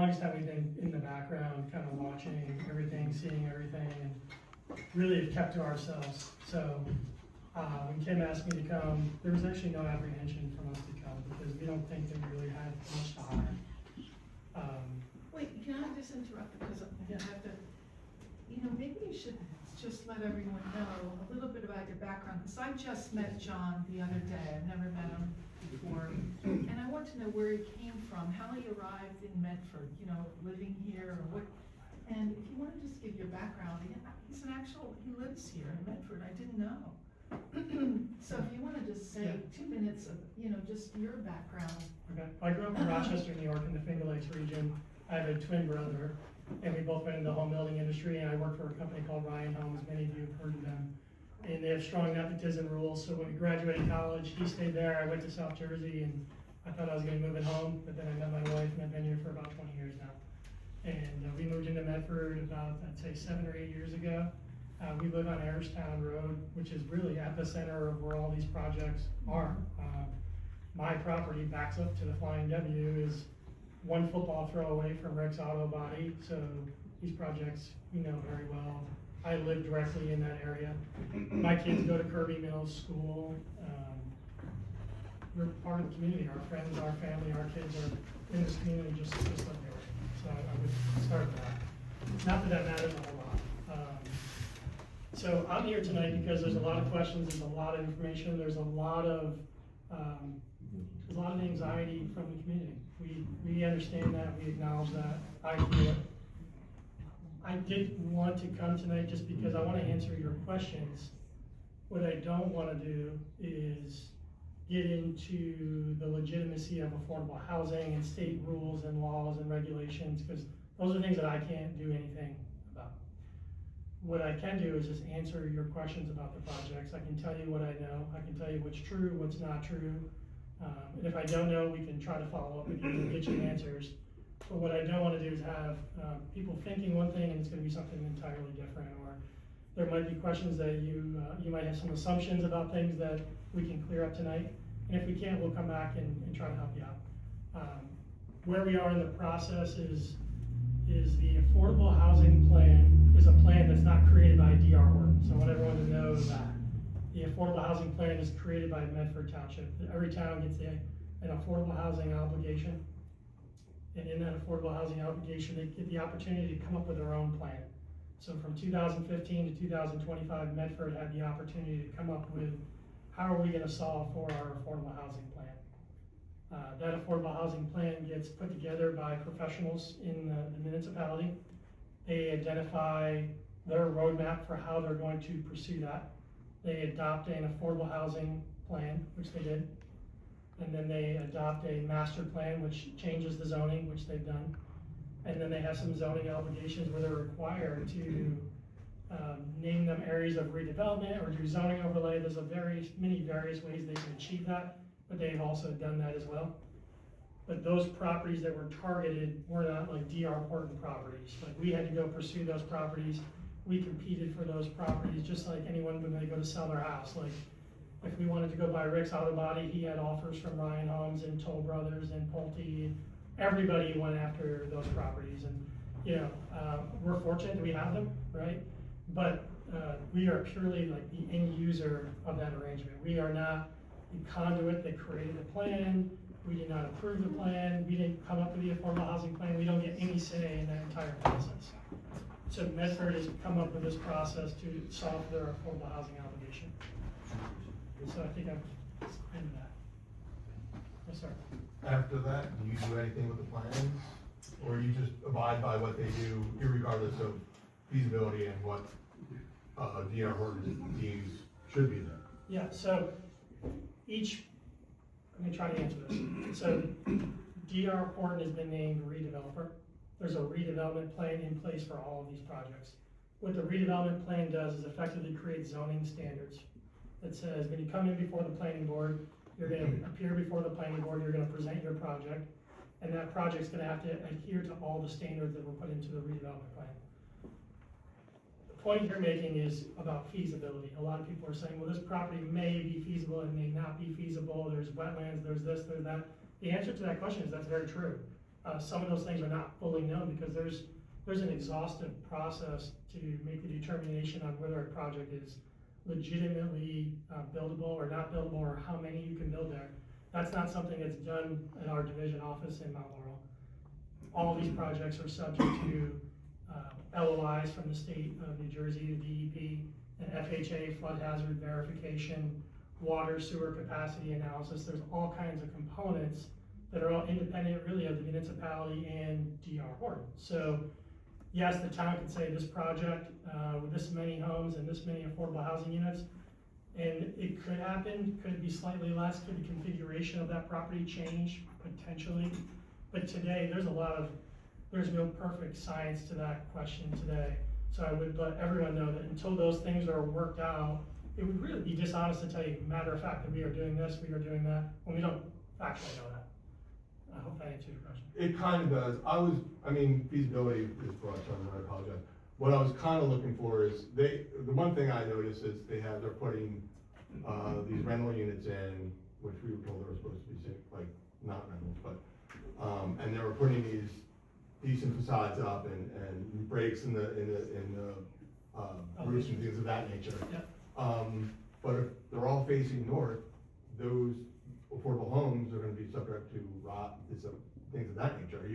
longest time we've been in the background, kind of watching everything, seeing everything, and really have kept to ourselves. So when Kim asked me to come, there was actually no apprehension from us to come because we don't think that we really had much to hire. Wait, can I just interrupt because I have to, maybe you should just let everyone know a little bit about your background, because I just met John the other day. I've never met him before. And I want to know where he came from, how he arrived in Medford, living here or what. And if you want to just give your background, he lives here in Medford, I didn't know. So if you want to just say 2 minutes of, just your background. Okay, I grew up in Rochester, New York in the Finger Lakes region. I have a twin brother, and we both went into the home building industry, and I worked for a company called Ryan Homes. Many of you have heard of them. And they have strong nepotism rules, so when we graduated college, he stayed there. I went to South Jersey, and I thought I was going to move it home, but then I met my wife, and I've been here for about 20 years now. And we moved into Medford about, I'd say, 7 or 8 years ago. We live on Ayerstown Road, which is really at the center of where all these projects are. My property backs up to the Flying W, is one football throw away from Rick's Auto Body, so these projects we know very well. I live directly in that area. My kids go to Kirby Middle School. We're part of the community. Our friends, our family, our kids are in this community just like they were. So I would start with that. Not that matters a whole lot. So I'm here tonight because there's a lot of questions, there's a lot of information, there's a lot of anxiety from the community. We understand that, we acknowledge that, I feel it. I did want to come tonight just because I want to answer your questions. What I don't want to do is get into the legitimacy of affordable housing and state rules and laws and regulations, because those are things that I can't do anything about. What I can do is just answer your questions about the projects. I can tell you what I know. I can tell you what's true, what's not true. And if I don't know, we can try to follow up with you and get you answers. But what I don't want to do is have people thinking one thing and it's going to be something entirely different, or there might be questions that you might have some assumptions about things that we can clear up tonight. And if we can't, we'll come back and try to help you out. Where we are in the process is the affordable housing plan is a plan that's not created by DR Horton. So I want everyone to know that. The affordable housing plan is created by Medford Township. Every town gets an affordable housing obligation. And in that affordable housing obligation, they get the opportunity to come up with their own plan. So from 2015 to 2025, Medford had the opportunity to come up with how are we going to solve for our affordable housing plan. That affordable housing plan gets put together by professionals in the municipality. They identify their roadmap for how they're going to pursue that. They adopt an affordable housing plan, which they did. And then they adopt a master plan, which changes the zoning, which they've done. And then they have some zoning obligations where they're required to name them areas of redevelopment or do zoning overlay. There's many various ways they can achieve that, but they've also done that as well. But those properties that were targeted were not like DR Horton properties. Like we had to go pursue those properties. We competed for those properties just like anyone when they go to sell their house. Like if we wanted to go buy Rick's Auto Body, he had offers from Ryan Homes and Toll Brothers and Pulte. Everybody went after those properties, and we're fortunate that we have them, right? But we are purely like the end user of that arrangement. We are not the conduit that created the plan. We did not approve the plan. We didn't come up with the affordable housing plan. We don't get any say in that entire process. So Medford has come up with this process to solve their affordable housing obligation. So I think I've explained that. Yes, sir. After that, do you do anything with the plans? Or you just abide by what they do, irregardless of feasibility and what DR Horton deems should be there? Yeah, so let me try to answer this. So DR Horton has been named redeveloper. There's a redevelopment plan in place for all of these projects. What the redevelopment plan does is effectively create zoning standards that says when you come in before the planning board, you're going to appear before the planning board, you're going to present your project, and that project's going to have to adhere to all the standards that were put into the redevelopment plan. The point you're making is about feasibility. A lot of people are saying, well, this property may be feasible, it may not be feasible, there's wetlands, there's this, there's that. The answer to that question is that's very true. Some of those things are not fully known because there's an exhaustive process to make the determination on whether a project is legitimately buildable or not buildable, or how many you can build there. That's not something that's done in our division office in Mount Laurel. All these projects are subject to LOIs from the state of New Jersey, the DEP, and FHA flood hazard verification, water sewer capacity analysis. There's all kinds of components that are all independent really of the municipality and DR Horton. So yes, the town could say this project with this many homes and this many affordable housing units, and it could happen. Could it be slightly less? Could the configuration of that property change? Potentially. But today, there's no perfect science to that question today. So I would let everyone know that until those things are worked out, it would really be dishonest to tell you, matter of fact, that we are doing this, we are doing that, when we don't actually know that. I hope that answers your question. It kind of does. Feasibility is broad term, I apologize. What I was kind of looking for is, the one thing I noticed is they're putting, these rental units in, which we were told they were supposed to be, like, not rentals, but, and they were putting these decent facades up and breaks in the roofs and things of that nature. Yeah. But if they're all facing north, those affordable homes are gonna be subject to rot, things of that nature. Are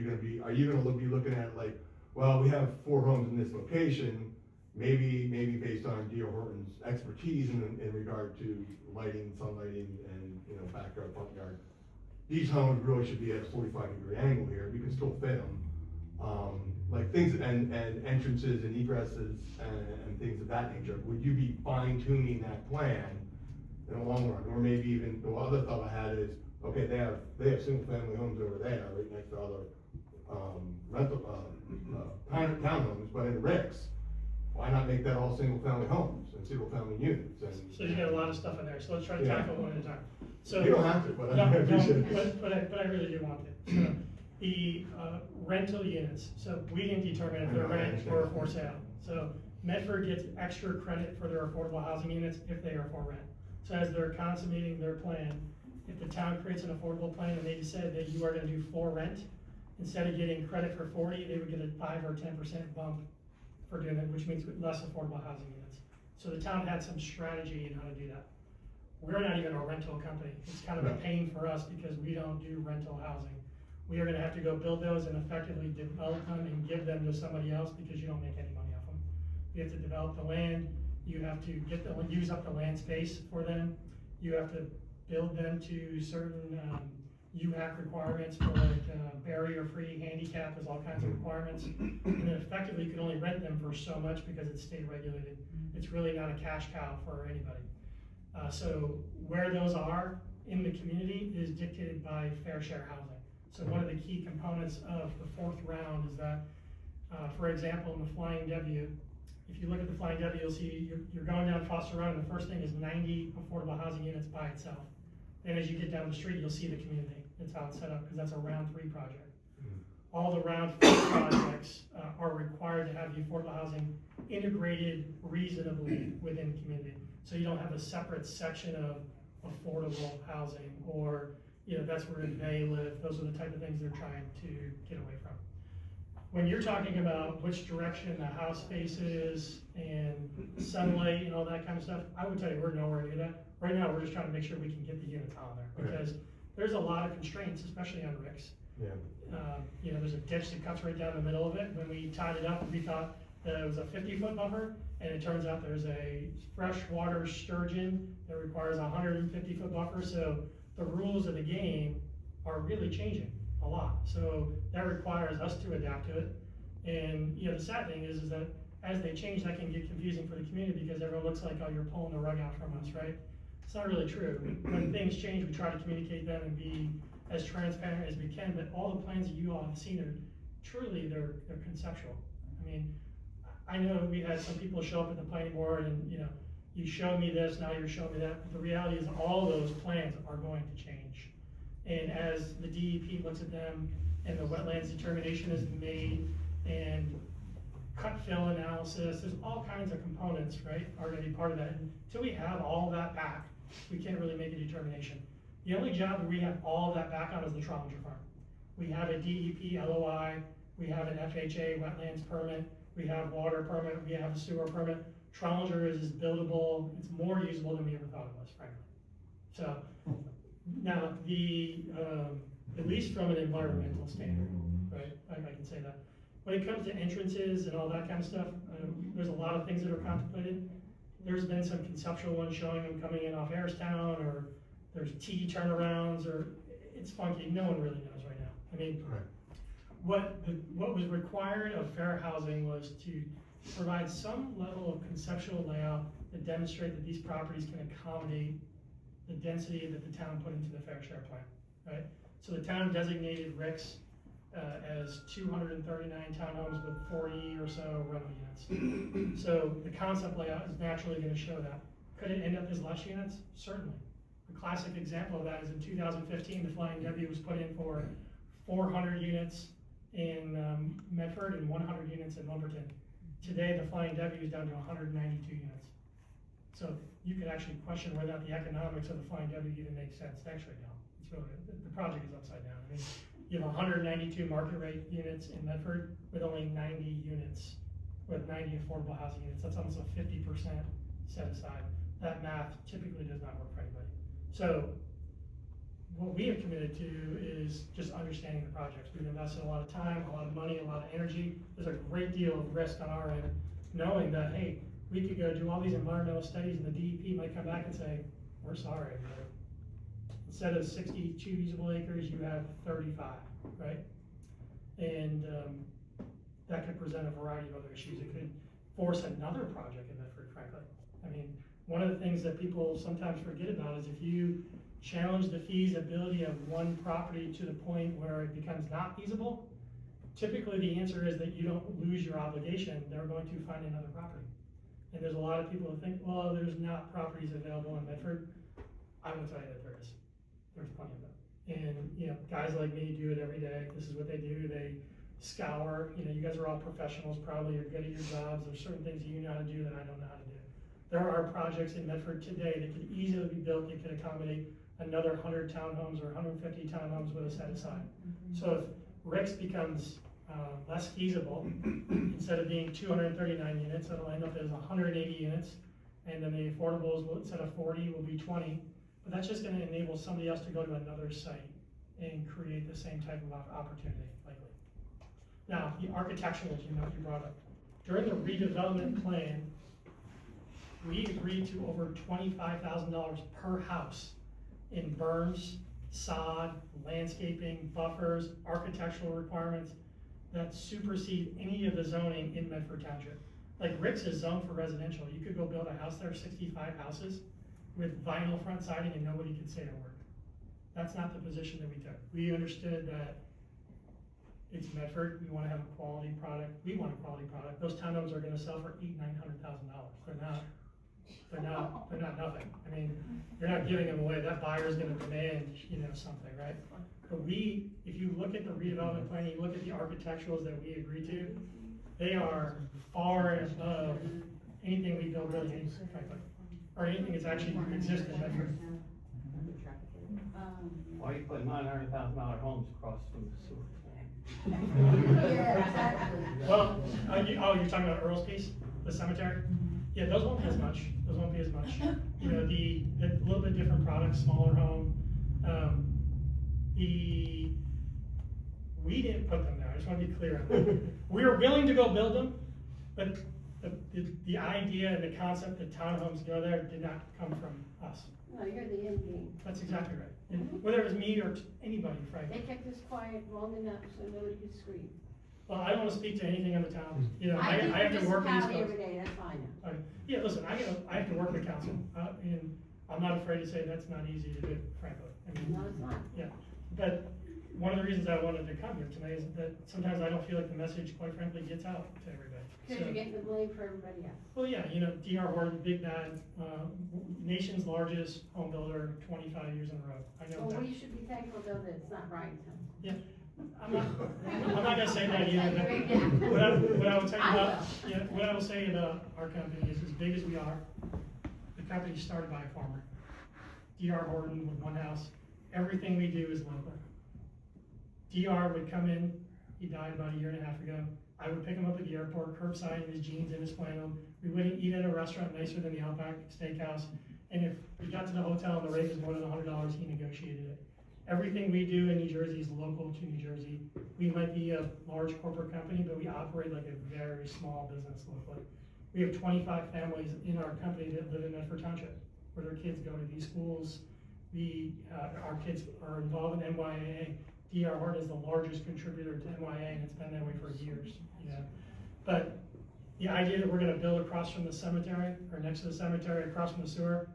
you gonna be looking at like, well, we have 4 homes in this location, maybe based on D.R. Horton's expertise in regard to lighting, sunlighting, and, backyard, front yard. These homes really should be at a 45-degree angle here, we can still fit them. Like things, and entrances and egresses and things of that nature. Would you be fine tuning that plan in the long run? Or maybe even, the other thought I had is, okay, they have single family homes over there, right next to other townhomes, but in Ricks, why not make that all single family homes and single family units? And, So you got a lot of stuff in there, so let's try to tackle one at a time. So you don't have to, but no, I appreciate it. but I really do want to. So, the rental units, so we didn't determine if they're rent or for sale. So Medford gets extra credit for their affordable housing units if they are for rent. So as they're consummating their plan, if the town creates an affordable plan and they decide that you are gonna do for rent, instead of getting credit for 40, they would get a 5 or 10% bump for doing it, which means less affordable housing units. So the town had some strategy in how to do that. We're not even a rental company. It's kind of a pain for us because we don't do rental housing. We are gonna have to go build those and effectively develop them and give them to somebody else because you don't make any money off them. You have to develop the land, you have to use up the land space for them, you have to build them to certain UHAC requirements for like barrier-free handicap, there's all kinds of requirements. And then effectively you can only rent them for so much because it's state regulated. It's really not a cash cow for anybody. So where those are in the community is dictated by fair share housing. So one of the key components of the 4th round is that, for example, in the Flying W, if you look at the Flying W, you'll see you're going down Foster Road, and the first thing is 90 affordable housing units by itself. Then as you get down the street, you'll see the community. That's how it's set up, because that's a round 3 project. All the round 4 projects are required to have the affordable housing integrated reasonably within the community. So you don't have a separate section of affordable housing, or that's where they live. Those are the type of things they're trying to get away from. When you're talking about which direction the house faces and sunlight and all that kind of stuff, I would tell you we're nowhere near that. Right now, we're just trying to make sure we can get the units on there because there's a lot of constraints, especially on Ricks. Yeah. There's a ditch that cuts right down the middle of it. When we tied it up, we thought that it was a 50-foot buffer, and it turns out there's a freshwater sturgeon that requires a 150-foot buffer. So the rules of the game are really changing a lot. So that requires us to adapt to it. And the sad thing is that as they change, that can get confusing for the community because everyone looks like, oh, you're pulling the rug out from us, right? It's not really true. When things change, we try to communicate them and be as transparent as we can, but all the plans that you all have seen are truly, they're conceptual. I mean, I know we had some people show up at the planning board and, you showed me this, now you're showing me that, but the reality is all those plans are going to change. And as the DEP looks at them and the wetlands determination is made and cut fill analysis, there's all kinds of components, right, are gonna be part of that. And until we have all that back, we can't really make a determination. The only job that we have all of that back on is the Trollinger Farm. We have a DEP LOI, we have an FHA wetlands permit, we have water permit, we have a sewer permit. Trollinger is buildable, it's more usable than we ever thought it was, frankly. So, now, at least from an environmental standard, right, I can say that. When it comes to entrances and all that kind of stuff, there's a lot of things that are contemplated. There's been some conceptual ones showing them coming in off Ayerstown, or there's T turnarounds, or it's funky, no one really knows right now. I mean, what was required of fair housing was to provide some level of conceptual layout that demonstrate that these properties can accommodate the density that the town put into the fair share plan, right? So the town designated Rick's as 239 townhomes with 40 or so rental units. So the concept layout is naturally going to show that. Could it end up as less units? Certainly. A classic example of that is in 2015, the Flying W was put in for 400 units in Medford and 100 units in Lumberton. Today, the Flying W is down to 192 units. So you could actually question whether the economics of the Flying W even makes sense. Actually, no. It's really, the project is upside down. I mean, you have 192 market rate units in Medford with only 90 units, with 90 affordable housing units. That's almost a 50% set aside. That math typically does not work for anybody. So what we have committed to is just understanding the projects. We've invested a lot of time, a lot of money, a lot of energy. There's a great deal of risk on our end, knowing that, hey, we could go do all these environmental studies and the DEP might come back and say, we're sorry. Instead of 62 usable acres, you have 35, right? And that could present a variety of other issues. It could force another project in Medford, frankly. I mean, one of the things that people sometimes forget about is if you challenge the feasibility of one property to the point where it becomes not feasible, typically the answer is that you don't lose your obligation. They're going to find another property. And there's a lot of people who think, well, there's not properties available in Medford. I will tell you that there is. There's plenty of them. And, you know, guys like me do it every day. This is what they do. They scour. You know, you guys are all professionals probably. You're good at your jobs. There's certain things that you know how to do that I don't know how to do. There are projects in Medford today that could easily be built that could accommodate another 100 townhomes or 150 townhomes with a set aside. So if Rick's becomes less feasible, instead of being 239 units, it'll end up as 180 units, and then the affordables will, instead of 40, will be 20. But that's just going to enable somebody else to go to another site and create the same type of opportunity, likely. Now, the architectural, you brought up. During the redevelopment plan, we agreed to over $25,000 per house in berms, sod, landscaping, buffers, architectural requirements that supersede any of the zoning in Medford Township. Like Rick's is zoned for residential. You could go build a house there, 65 houses, with vinyl front siding and nobody could say a word. That's not the position that we took. We understood that it's Medford, we want to have a quality product, we want a quality product. Those townhomes are going to sell for $800,000-$900,000. They're not nothing. I mean, you're not giving them away. That buyer's going to demand, something, right? But if you look at the redevelopment plan, you look at the architecturals that we agreed to, they are far above anything we build really, frankly, or anything that's actually exists in Medford. Why you put $900,000 homes across from the sewer plant? Yeah, exactly. Well, you're talking about Earl's piece, the cemetery? Yeah, those won't be as much. Those won't be as much. The little bit different product, smaller home. We didn't put them there. I just want to be clear on that. We were willing to go build them, but the idea and the concept that townhomes go there did not come from us. No, you're the end game. That's exactly right. And whether it was me or anybody, frankly. They kept us quiet long enough so nobody could scream. Well, I don't want to speak to anything on the town. I do I have to work with these municipality folks. every day, that's fine. Yeah, listen, I have to work with council, and I'm not afraid to say that's not easy to do, frankly. I mean, No, it's not. yeah, but one of the reasons I wanted to come here tonight is that sometimes I don't feel like the message, quite frankly, gets out to everybody. Because you're getting the blame for everybody else. Well, yeah, D.R. Horton, big bad, nation's largest home builder, 25 years in a row. I know Well, that. we should be thankful though that it's not Brighton. Yeah, I'm not gonna say that either. But what I will tell you about, what I will say about our company is, as big as we are, the company started by a farmer. D.R. Horton with one house. Everything we do is local. DR would come in, he died about a year and a half ago. I would pick him up at the airport, curbside in his jeans and his flannel. We wouldn't eat at a restaurant nicer than the Outback Steakhouse. And if we got to the hotel and the rate was more than $100, he negotiated it. Everything we do in New Jersey is local to New Jersey. We might be a large corporate company, but we operate like a very small business locally. We have 25 families in our company that live in Medford Township, where their kids go to these schools. Our kids are involved in NYAA. DR Horton is the largest contributor to NYAA, and it's been that way for years, you know. But the idea that we're gonna build across from the cemetery, or next to the cemetery, across from the sewer,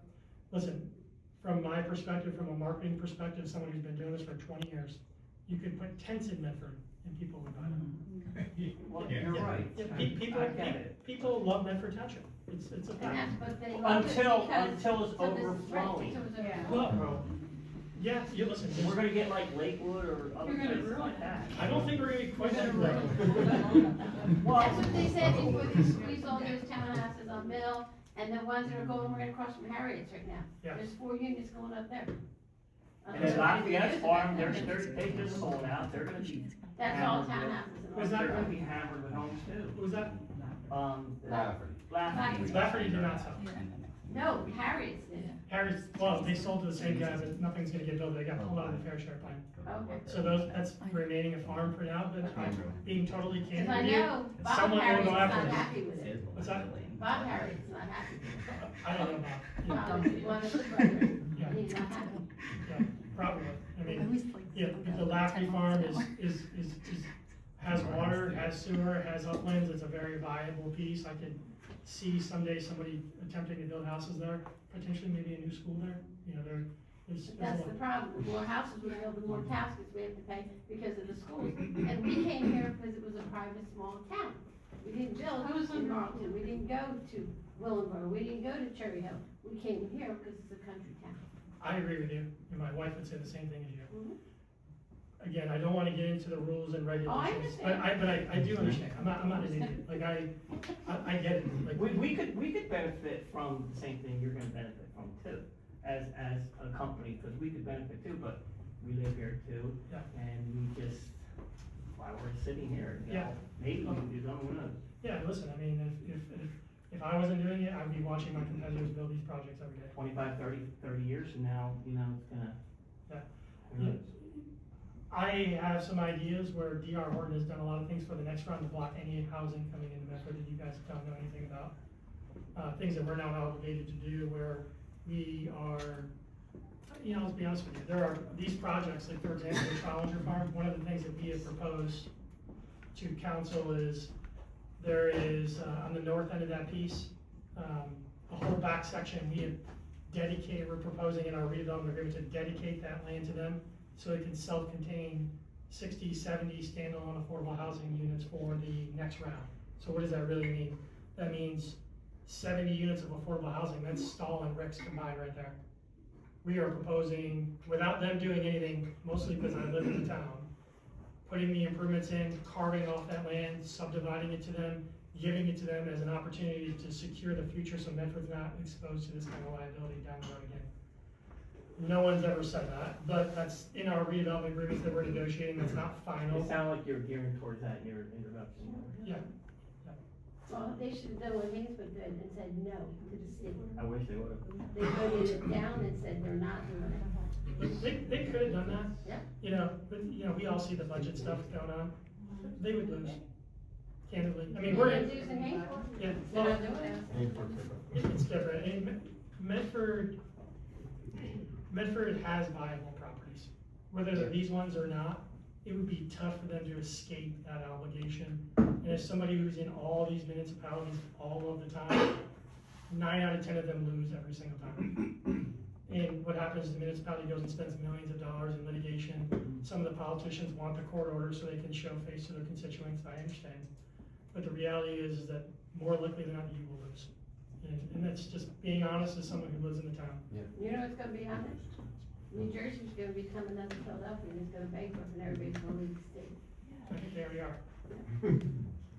listen, from my perspective, from a marketing perspective, someone who's been doing this for 20 years, you could put tents in Medford, and people would buy them. Well, Yeah. you're right. Yeah, I get it. people love Medford Township, it's a And fact. that's what they love it Until because- it's so this is right, overflowing. so it's Yeah. overflowing. Well, yeah, you listen, We're gonna get like Lakewood or other You're gonna places ruin like it. that. I don't think we're gonna be quite You're that gonna way. Well, That's what they said before they squeeze all those townhouses on Mill, and the ones that are going right across from Harriet's right now. Yeah. There's 4 units going up there. and then Lafayette's farm, they just sold out, they're gonna be. That's all hammered with- townhouses and all. Was that- They're gonna be hammered with homes too. What was that? Lafayette. Lafferty did not sell. No, Harriet's did. Harry's, well, they sold to the same guy, but nothing's gonna get built, they got pulled out of the fair share plan. Okay. So that's remaining a farm for now, but I'm being totally Cause candid I with you. know Bob Someone will Harriet's go not after this. happy with it. What's that? Bob Harriet's not happy with it. I don't know about, Bob is one of the brothers, yeah, and he's not happy. yeah, probably, I mean, yeah, the Lafferty farm is, has water, has sewer, has uplands, it's a very viable piece. I could see someday somebody attempting to build houses there, potentially maybe a new school there, you know, there's a That's lot. the problem, the more houses we build, the more taxes we have to pay because of the schools. And we came here because it was a private, small town. We didn't build in Marlton, we didn't go to Willenboro, we didn't go to Cherry Hill. We came here because it's a country town. I agree with you, and my wife would say the same thing as you. Mhm. Again, I don't wanna get into the rules and regulations, but understand. I do understand, I'm not an idiot, like I get it, like. We could benefit from the same thing you're gonna benefit from too, as a company, cause we could benefit too, but we live here too. Yeah. And we just, while we're sitting here, you Yeah. know, maybe we do something, who knows? Yeah, listen, I mean, if I wasn't doing it, I'd be watching my competitors build these projects every day. 25, 30 years from now, you know, it's gonna. Yeah. Who knows? I have some ideas where DR Horton has done a lot of things for the next round to block any housing coming into Medford that you guys don't know anything about. Things that we're now obligated to do where we are, you know, let's be honest with you, there are these projects, like for example, the Trollinger Farm, one of the things that we have proposed to council is, there is, on the north end of that piece, a whole back section, we have dedicated, we're proposing in our redevelopment agreement to dedicate that land to them, so it can self-contain 60, 70 standalone affordable housing units for the next round. So what does that really mean? That means 70 units of affordable housing, that's Stall and Rick's combined right there. We are proposing, without them doing anything, mostly because I live in the town, putting the improvements in, carving off that land, subdividing it to them, giving it to them as an opportunity to secure the future so Medford's not exposed to this kind of liability down the road again. No one's ever said that, but that's in our redevelopment agreements that we're negotiating, that's not final. It sounded like you're gearing towards that in your introduction. Yeah, Well, they should have done what Mansfield did and said no to the state. I wish they would've. They voted it down and said they're not doing it. they could have done that. Yeah. You know, but, you know, we all see the budget stuff going on, they would lose, candidly. I mean, we're, They're losing Haynesville. yeah, They're well, not doing it. it's different, I mean, Medford has viable properties, whether they're these ones or not, it would be tough for them to escape that obligation. And as somebody who's in all these municipalities all of the time, 9 out of 10 of them lose every single time. And what happens is the municipality goes and spends millions of dollars in litigation. Some of the politicians want the court order so they can show face to their constituents, I understand. But the reality is that more likely than not, you will lose. And that's just being honest as someone who lives in the town. You know what's gonna be honest? New Jersey's gonna be coming up to Philadelphia and it's gonna bankrupt and everybody's gonna leave the state. I think they already are.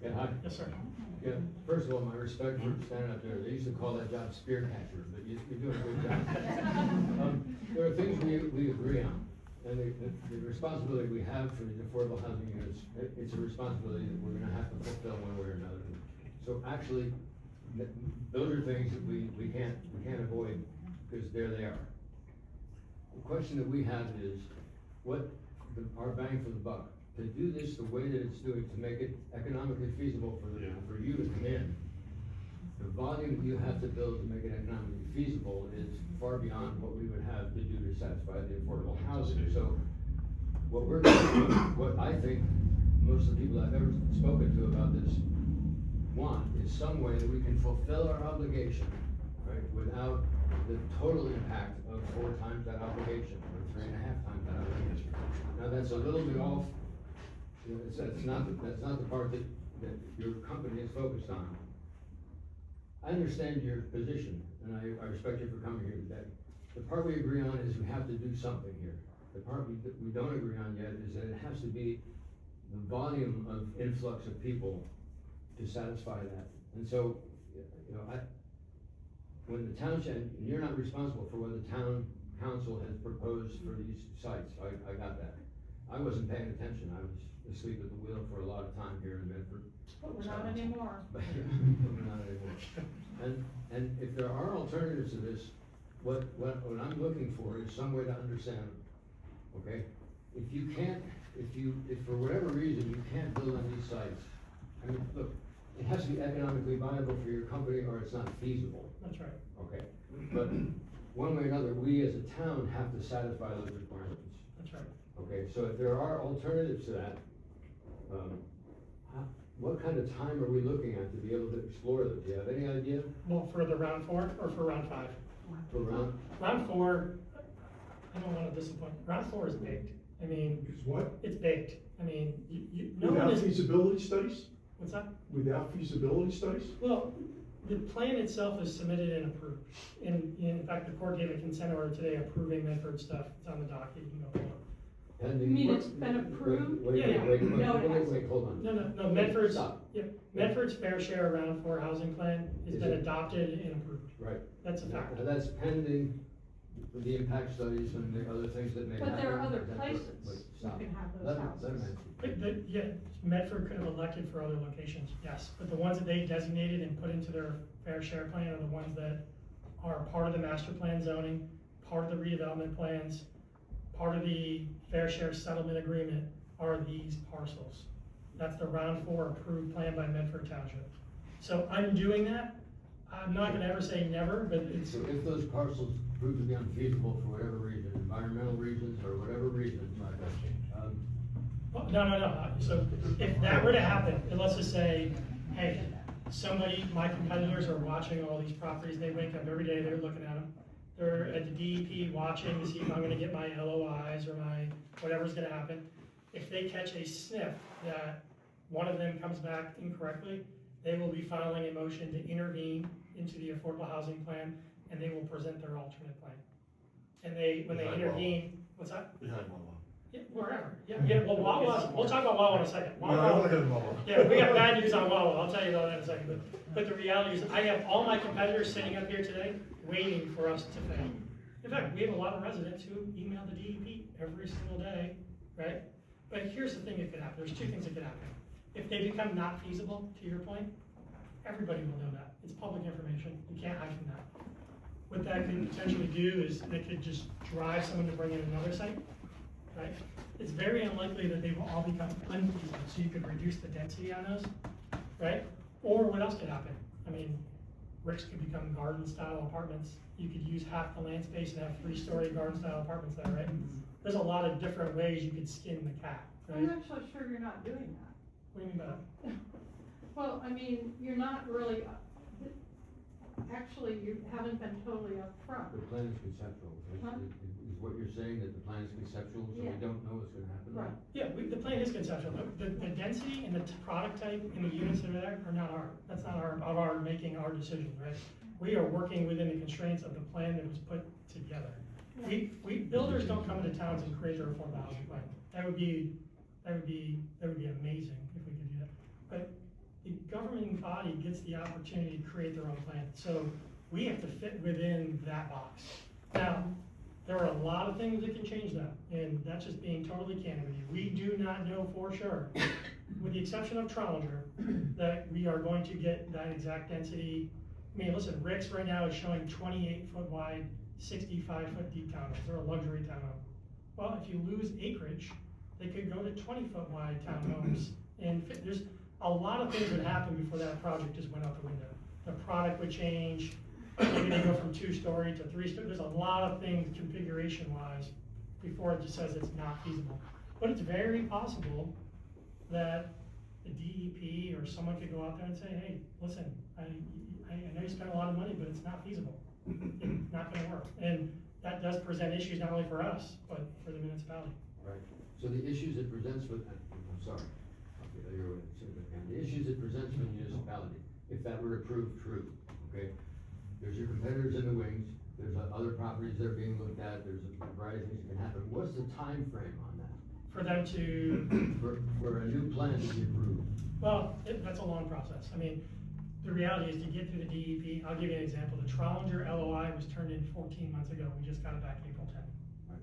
Yeah, hi. Yes, sir. Yeah, first of all, my respect for standing up there. They used to call that job spear catcher, but you're doing a good job. There are things we agree on. And the responsibility we have for the affordable housing units, it's a responsibility that we're gonna have to fulfill one way or another. So actually, those are things that we can't avoid, because there they are. The question that we have is, our bang for the buck, to do this the way that it's doing, to make it economically feasible for you to come in, the volume that you have to build to make it economically feasible is far beyond what we would have to do to satisfy the affordable housing. So what I think most of the people I've ever spoken to about this want is some way that we can fulfill our obligation, right, without the total impact of 4 times that obligation, or 3.5 times that obligation. Now, that's a little bit off, that's not the part that your company is focused on. I understand your position, and I respect you for coming here today. The part we agree on is we have to do something here. The part we don't agree on yet is that it has to be the volume of influx of people to satisfy that. And so, when the township, and you're not responsible for what the town council has proposed for these sites, I got that. I wasn't paying attention, I was asleep at the wheel for a lot of time here in Medford. But we're not anymore. But we're not anymore. And if there are alternatives to this, what I'm looking for is some way to understand them, okay? If for whatever reason you can't build on these sites, I mean, look, it has to be economically viable for your company or it's not feasible. That's right. Okay, but one way or another, we as a town have to satisfy those requirements. That's right. Okay, so if there are alternatives to that, what kind of time are we looking at to be able to explore them? Do you have any idea? Well, for the round 4 or for round 5? For round, Round 4, I don't wanna disappoint, round 4 is baked. I mean, Because what? it's baked. I mean, no one Without is, feasibility studies? what's that? Without feasibility studies? Well, the plan itself is submitted and approved. In fact, the court gave a consent order today approving Medford stuff. It's on the docket, you can go look. pending. You mean it's been approved? Wait, Yeah. No, it hasn't. wait, hold on. No, Medford's, Stop. yeah, Medford's fair share round 4 housing plan has Is been it? adopted and approved. Right. That's a fact. Now, that's pending the impact studies and the other things that may happen. But there are other Is that places wait, you stop. can have those Let him houses. answer. Yeah, Medford could have elected for other locations, yes, but the ones that they designated and put into their fair share plan are the ones that are part of the master plan zoning, part of the redevelopment plans, part of the fair share settlement agreement are these parcels. That's the round 4 approved plan by Medford Township. So I'm doing that. I'm not gonna ever say never, but it's, So if those parcels prove to be unfeasible for whatever reason, environmental reasons or whatever reasons, no. So if that were to happen, and let's just say, hey, my competitors are watching all these properties, they wake up every day, they're looking at them. They're at the DEP watching to see if I'm gonna get my LOIs or my, whatever's gonna happen. If they catch a sniff that one of them comes back incorrectly, they will be filing a motion to intervene into the affordable housing plan, and they will present their alternate plan. And when they Behind intervene, what's that? Behind Wawa. Yeah, wherever, yeah, well, Wawa, we'll talk about Wawa in a second. No, I don't wanna go to Wawa. Yeah, we got bad news on Wawa, I'll tell you about that in a second, but the reality is, I have all my competitors sitting up here today, waiting for us to fail. In fact, we have a lot of residents who email the DEP every single day, right? But here's the thing that could happen, there's 2 things that could happen. If they become not feasible, to your point, everybody will know that, it's public information, you can't hide from that. What that could potentially do is, it could just drive someone to bring in another site, right? It's very unlikely that they will all become unfeasible, so you could reduce the density on those, right? Or what else could happen? I mean, bricks could become garden-style apartments. You could use half the land space and have 3-story garden-style apartments there, right? There's a lot of different ways you could skin the cat, right? I'm not so sure you're not doing that. What do you mean by that? Well, I mean, you're not really, actually, you haven't been totally upfront. The plan is conceptual, Huh? is what you're saying, that the plan is conceptual, so we Yeah. don't know what's gonna happen? Right. Yeah, the plan is conceptual. The density and the product type and the units that are there are not that's not our making our decision, right? We are working within the constraints of the plan that was put together. Builders don't come into towns and create their affordable housing plan. That would be amazing if we could do that. But the governing body gets the opportunity to create their own plan. So we have to fit within that box. Now, There are a lot of things that can change that, and that's just being totally candid with you. We do not know for sure, with the exception of Trollinger, that we are going to get that exact density. I mean, listen, Rick's right now is showing 28-foot wide, 65-foot deep townhomes. They're a luxury townhome. Well, if you lose acreage, they could go to 20-foot wide townhomes, and there's a lot of things that happen before that project just went out the window. The product would change, maybe they go from 2-story to 3-story. There's a lot of things configuration-wise before it just says it's not feasible. But it's very possible that the DEP or someone could go out there and say, hey, listen, I know you spent a lot of money, but it's not feasible. It's not gonna work. And that does present issues not only for us, but for the municipality. Right. So the issues it presents with, I'm sorry, okay, you're with it. The issues it presents for the municipality, if that were to prove true, okay? There's your competitors in the wings, there's other properties that are being looked at, there's a variety of things that can happen. What's the time frame on that? For them to, For a new plan to be approved? well, that's a long process. I mean, the reality is to get through the DEP, I'll give you an example. The Trollinger LOI was turned in 14 months ago. We just got it back April 10th. Right.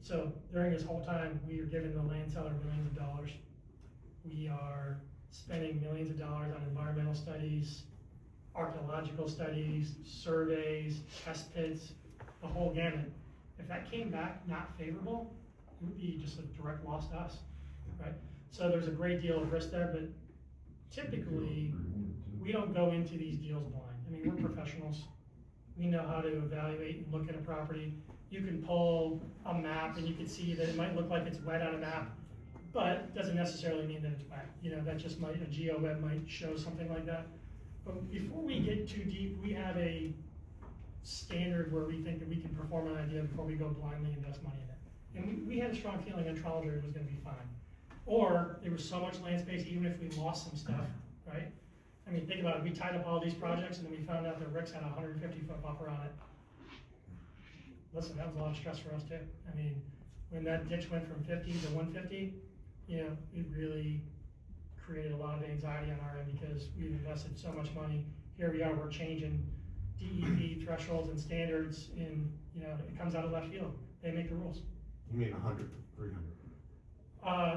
So during this whole time, we are giving the land seller millions of dollars. We are spending millions of dollars on environmental studies, archaeological studies, surveys, test pits, the whole gamut. If that came back not favorable, it would be just a direct loss to us, right? So there's a great deal of risk there, but typically, we don't go into these deals blind. I mean, we're professionals. We know how to evaluate and look at a property. You can pull a map and you can see that it might look like it's wet on a map, but doesn't necessarily mean that it's wet. You know, that just might, a GeoWeb might show something like that. But before we get too deep, we have a standard where we think that we can perform an idea before we go blindly invest money in it. And we had a strong feeling on Trollinger it was gonna be fine. Or there was so much land space, even if we lost some stuff, right? I mean, think about it, we tied up all these projects and then we found out that Rick's had a 150-foot buffer on it. Listen, that was a lot of stress for us too. I mean, when that ditch went from 50 to 150, you know, it really created a lot of anxiety on our end because we've invested so much money. Here we are, we're changing DEP thresholds and standards in, you know, it comes out of left field. They make the rules. You mean 100, 300?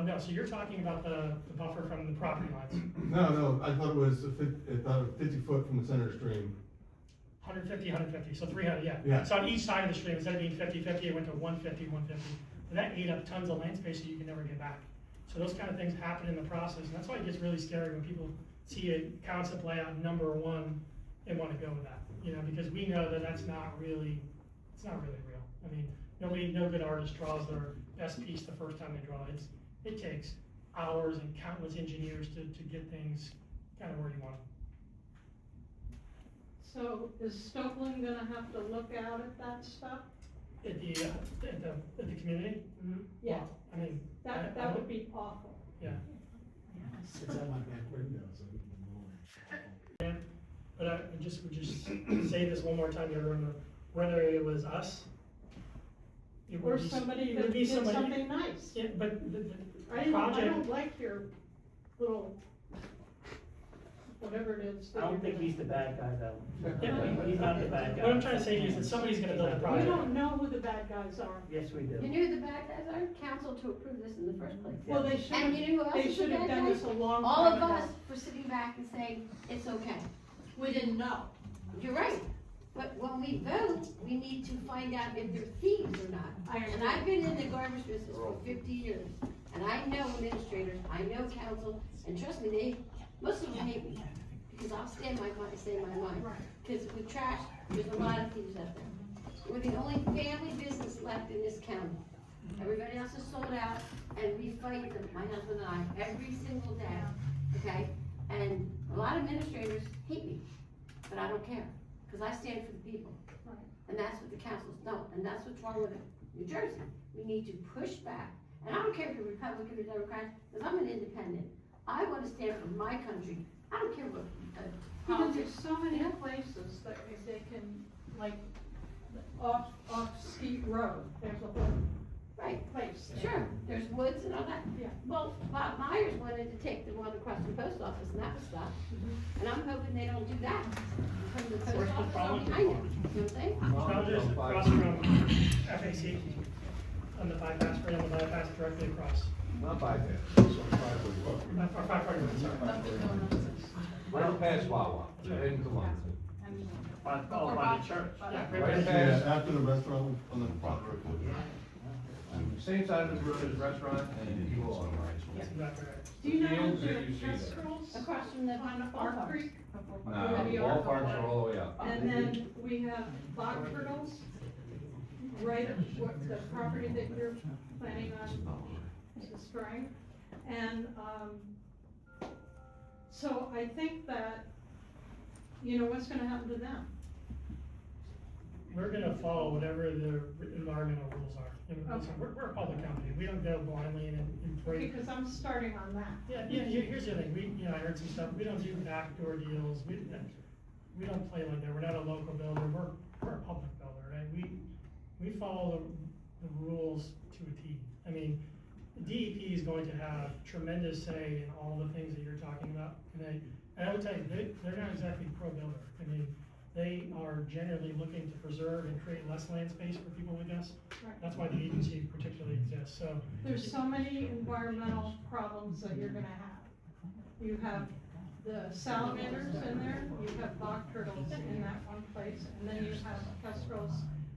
No, so you're talking about the buffer from the property lines. No, I thought it was 50 foot from the center stream. 150, 150, so 300, yeah. Yeah. So on each side of the stream, instead of being 50-50, it went to 150, 150. And that ate up tons of land space that you can never get back. So those kind of things happen in the process, and that's why it gets really scary when people see a concept layout number one and want to go with that. You know, because we know that it's not really real. I mean, no good artist draws their best piece the first time they draw it. It takes hours and countless engineers to get things kind of where you want them. So is Stokeland gonna have to look out at that stuff? At the community? Yeah, Well, I mean, that would be awful. yeah. It's at my back window, so we can mow it. But I would just say this one more time to everyone, whether it was us, it Or would be, somebody it that would be did somebody. something nice. Yeah, but the I project, don't like your little, whatever it is. I that don't you're think doing. he's the bad guy though. Yeah. He's not the bad guy. what I'm trying to say to you is that somebody's gonna build a We project. don't know who the bad guys are. Yes, we do. You knew the bad guys are council to approve this in the first place. Well, they And should, you know who else they is the should have bad done guys? this a long All time of ago. us for sitting back and saying, it's okay. We didn't know. You're right, but when we vote, we need to find out if they're thieves or not. And I've been in the garbage business for 50 years, and I know administrators, I know council, and trust me, most of them hate me, because I'll say my mind. Because with trash, there's a lot of thieves out there. We're the only family business left in this county. Everybody else is sold out, and we fight them, my husband and I, every single day, okay? And a lot of administrators hate me, but I don't care, because I stand for the people. Right. And that's what the councils don't, and that's what's wrong with New Jersey. We need to push back, and I don't care if you're Republican or Democrat, because I'm an independent. I want to stand for my country. I don't care what Because there's politics. so many Yeah. places that they can, like, off Skeet Road, there's a whole Right, place. sure, there's woods and all that. Yeah. Well, Bob Myers wanted to take the one across from the post office and that was stuff. And I'm hoping they don't do that. From the post Where's the office problem? on behind it, you know what I'm saying? Probably just across from FAC on the bypass, right on the bypass directly across. Not by there. Or 541, sorry. Right past Wawa, heading to London. By the church. Yeah, Right Yeah, past, after the restaurant on the front road. same side of the road as the restaurant, and you go on right. Exactly right. Do you know Fields the that you see there. Kestrels Across from the on ballpark. Ark Creek? No, The ballparks are all the way up. And then we have bog turtles, right at the property that you're planning on destroying. And, so I think that, what's gonna happen to them? We're gonna follow whatever the environmental rules are. And listen, Okay. we're a public company, we don't go blindly and break. Because I'm starting on that. Yeah, here's the thing, I heard some stuff, we don't do backdoor deals, we don't play like that, we're not a local builder, we're a public builder, right? We follow the rules to a T. I mean, the DEP is going to have tremendous say in all the things that you're talking about, and I would tell you, they're not exactly pro-builder. I mean, they are generally looking to preserve and create less land space for people like us. Right. That's why the agency particularly exists, so. There's so many environmental problems that you're gonna have. You have the salamanders in there, you have bog turtles in that one place, and then you have kestrels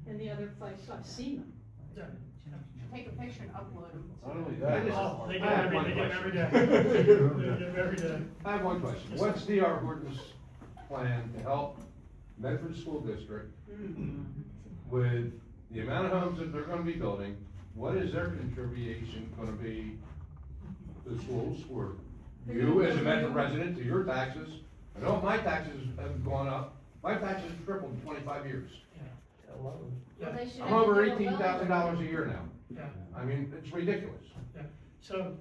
in the other place. I've seen them. Yeah. Take a picture and upload them. Not only that, Oh, they I get have every, one they get them every day. question. They get them every day. I have one question. What's DR Horton's plan to help Medford School District with the amount of homes that they're gonna be building? What is their contribution gonna be to the schools, or you as a Medford resident, to your taxes? I know my taxes have gone up. My taxes have tripled in 25 years. Well, they should I'm have over to do a $18,000 a year now. Yeah, I mean, it's ridiculous. yeah. So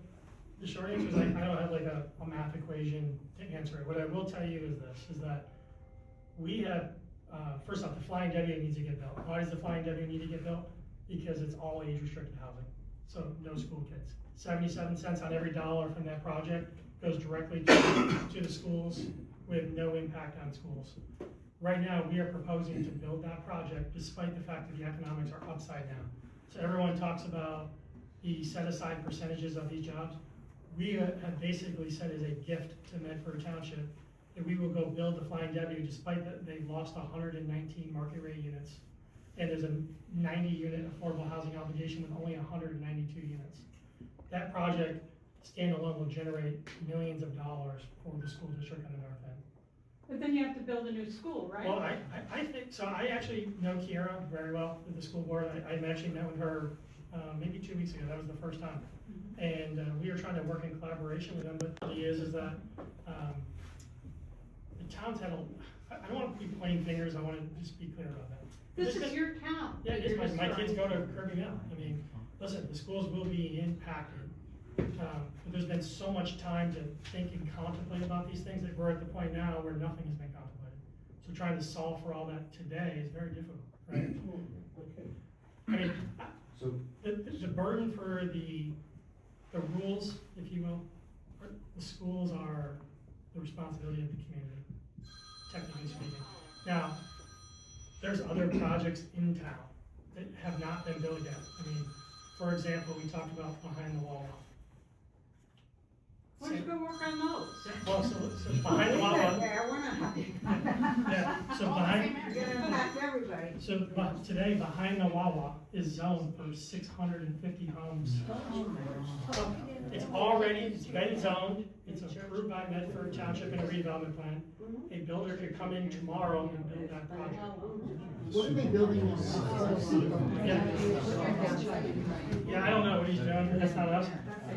the short answer is I don't have like a math equation to answer it. What I will tell you is this, is that we have, first off, the Flying W needs to get built. Why does the Flying W need to get built? Because it's all age restricted housing, so no school kids. 77 cents on every dollar from that project goes directly to the schools with no impact on schools. Right now, we are proposing to build that project despite the fact that the economics are upside down. So everyone talks about the set aside percentages of these jobs. We have basically said as a gift to Medford Township that we will go build the Flying W despite that they've lost 119 market rate units. And there's a 90 unit affordable housing obligation with only 192 units. That project standalone will generate millions of dollars for the school district on the north end. But then you have to build a new school, right? Well, I think, so I actually know Kiera very well with the school board. I actually met with her, maybe 2 weeks ago. That was the first time. And, we are trying to work in collaboration with them, but the reality is that, the town's had I don't want to be pointing fingers. I want to just be clear about that. This There's is been- your town. Yeah, that it is. you're My kids destroying. go to Kirby Mill. I mean, listen, the schools will be impacted. But there's been so much time to think and contemplate about these things that we're at the point now where nothing has been contemplated. So trying to solve for all that today is very difficult, right? I mean, So, the burden for the rules, if you will, the schools are the responsibility of the community, technically speaking. Now, there's other projects in town that have not been built yet. I mean, for example, we talked about behind the wall. Why don't you go work on those? Well, so behind the wall, Yeah, we're not happy. yeah, so behind, You're gonna impact everybody. so today, behind the Wawa is zoned for 650 homes. It's been zoned, it's approved by Medford Township in a redevelopment plan. A builder could come in tomorrow and build that project. What are they building in? Yeah, I don't know what he's doing, that's not us,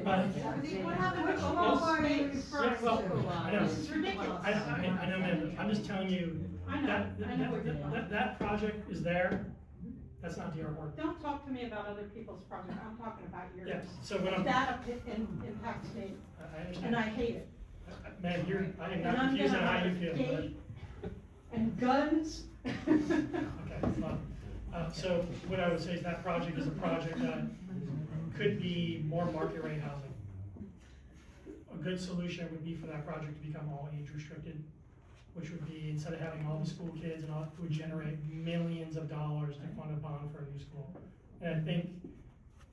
but. What happened Which to wall all are you Yeah, well, I know. This is ridiculous. I know, man, I'm just telling you, I know what you're doing. that project is there, that's not DR Horton. Don't talk to me about other people's projects, I'm talking about yours. Yeah, so when I'm, That impacts me, I and understand. I hate it. Man, I am And not I'm confused on gonna how have you a feel, but, gate and guns. okay, well, So what I would say is that project is a project that could be more market rate housing. A good solution would be for that project to become all age restricted, which would be, instead of having all the school kids and all, it would generate millions of dollars to fund a bond for a new school. And I think,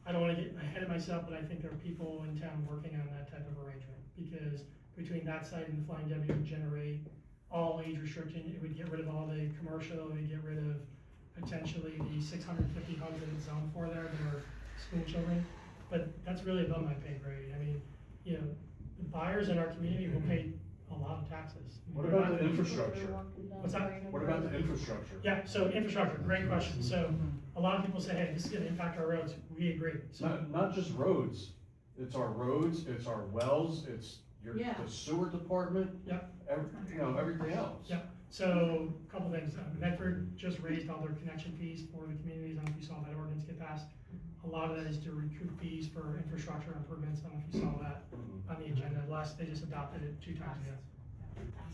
I don't wanna get ahead of myself, but I think there are people in town working on that type of arrangement, because between that site and the Flying W would generate all age restriction, it would get rid of all the commercial, it would get rid of potentially the 650 homes that it's zoned for there that are school children. But that's really above my pay grade. I mean, you know, the buyers in our community will pay a lot of taxes. What about the infrastructure? What's that? What about the infrastructure? Yeah, so infrastructure, great question. So a lot of people say, hey, this is gonna impact our roads. We agree. So Not just roads, it's our roads, it's our wells, it's Yeah. the sewer department. Yep. Everything else. Yep. So a couple things. Medford just raised all their connection fees for the communities. I don't know if you saw that ordinance get passed. A lot of that is to recoup fees for infrastructure improvements. I don't know if you saw that on the agenda. They just adopted it 2 times ago.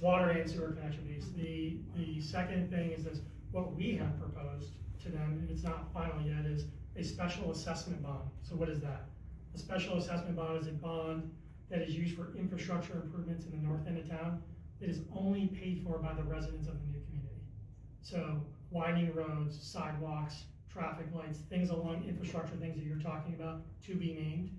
Water and sewer connection fees. The second thing is this, what we have proposed to them, and it's not final yet, is a special assessment bond. So what is that? A special assessment bond is a bond that is used for infrastructure improvements in the north end of town that is only paid for by the residents of the new community. So widening roads, sidewalks, traffic lights, things along infrastructure, things that you're talking about, to be named.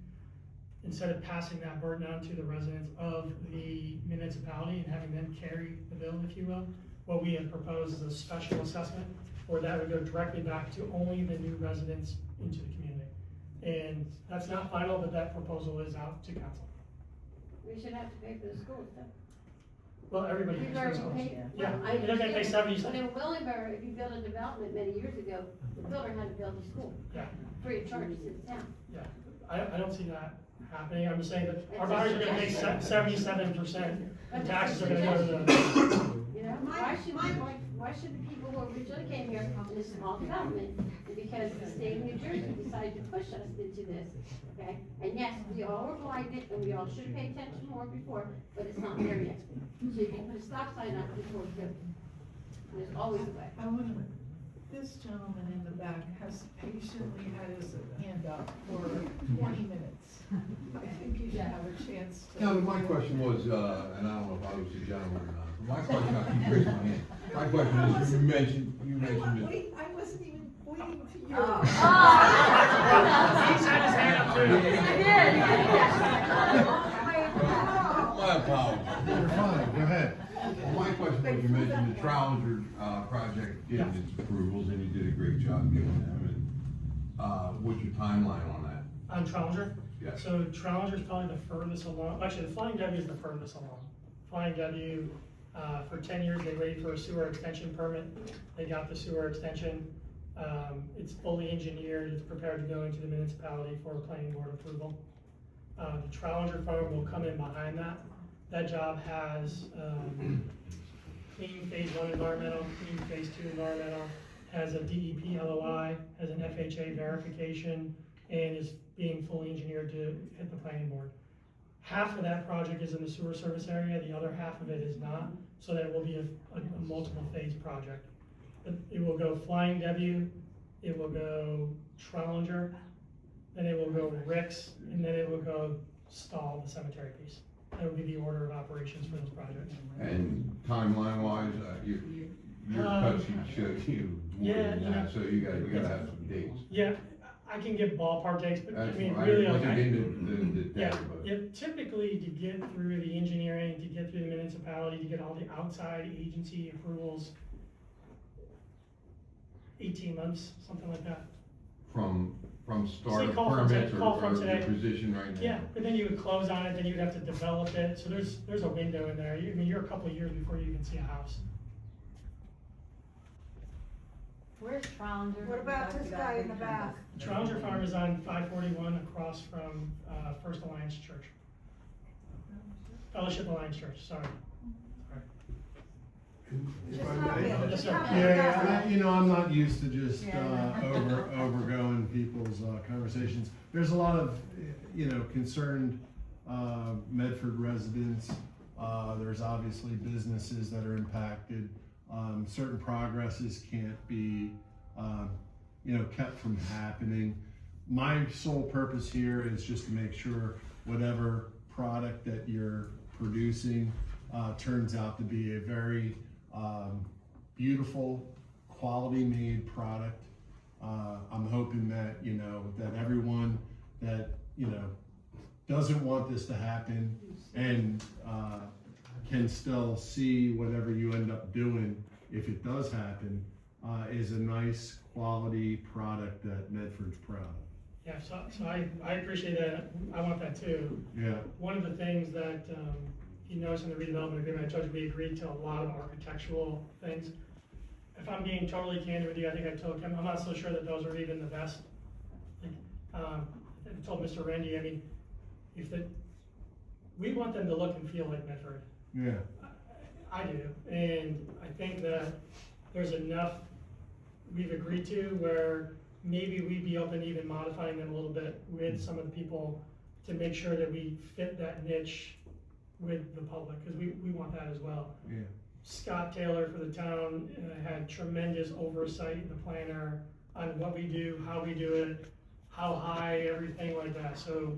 Instead of passing that burden on to the residents of the municipality and having them carry the bill, if you will, what we have proposed is a special assessment where that would go directly back to only the new residents into the community. And that's not final, but that proposal is out to council. We should have to pay for the schools, though. Well, everybody We've pays for already those. paid. Yeah, Well, I they're gonna pay understand, 70 But in Willingboro, if you build a development many years ago, the builder had to build a school, Yeah, free of charge to the town. yeah. I don't see that happening. I'm just saying that our buyers are gonna pay 77%, and taxes are gonna go to the, You know, why should the people who originally came here in this small development, and because the state of New Jersey decided to push us into this, okay? And yes, we all were blinded, and we all should pay attention more before, but it's not there yet. So you can put a stop sign up before it's good. There's always a way. I wanna, this gentleman in the back has patiently had his hand up for 20 minutes. I think you should have a chance to. No, my question was, and I don't know if I was the gentleman or not, but my question, I keep raising my hand. My question is, you mentioned it. Wait, I wasn't even pointing to you. he's had his hand up too. My apologies. You're fine, go ahead. Well, my question was, you mentioned the Trowlinger, project getting its approvals, and you did a great job getting them, and, what's your timeline on that? On Trowlinger? Yes. So Trowlinger's probably the furthest along. Actually, the Flying W is the furthest along. Flying W, for 10 years, they waited for a sewer extension permit. They got the sewer extension. It's fully engineered. It's prepared to go into the municipality for planning board approval. The Trowlinger farm will come in behind that. That job has, clean phase 1 environmental, clean phase 2 environmental, has a DEP LOI, has an FHA verification, and is being fully engineered to hit the planning board. Half of that project is in the sewer service area, the other half of it is not, so that it will be a multiple phase project. But it will go Flying W, it will go Trowlinger, then it will go Ricks, and then it will go Stall, the cemetery piece. That would be the order of operations for those projects. And timeline wise, your cut sheet shows you more yeah, than that, so you gotta have some dates. Yeah, I can give ballpark dates, but I That's mean, what really, I wasn't okay. into the Yeah, data, but. yeah, typically to get through the engineering, to get through the municipality, to get all the outside agency approvals, 18 months, something like that. From start Say of call from permits today- call or from your today. position right now? Yeah, but then you would close on it, then you'd have to develop it, so there's a window in there. I mean, you're a couple of years before you even see a house. Where's Trowlinger? What about this guy in the back? Trowlinger Farm is on 541 across from First Alliance Church. Fellowship Alliance Church, sorry. If Just I hop may, in. Yes, sir. Yeah, I'm not used to just, Yeah. overgoing people's, conversations. There's a lot of, concerned, Medford residents. There's obviously businesses that are impacted. Certain progresses can't be, kept from happening. My sole purpose here is just to make sure whatever product that you're producing turns out to be a very beautiful, quality made product. I'm hoping that, that everyone that, doesn't want this to happen and can still see whatever you end up doing, if it does happen, is a nice quality product that Medford's proud of. Yeah, so I appreciate that. I want that too. Yeah. One of the things that, you notice in the redevelopment agreement, I told you we agreed to a lot of architectural things. If I'm being totally candid with you, I think I told Kim, I'm not so sure that those are even the best. I told Mr. Randy, I mean, we want them to look and feel like Medford. Yeah. I do, and I think that there's enough we've agreed to where maybe we'd be open to even modifying them a little bit with some of the people to make sure that we fit that niche with the public, because we want that as well. Yeah. Scott Taylor for the town had tremendous oversight in the planner on what we do, how we do it, how high, everything like that. So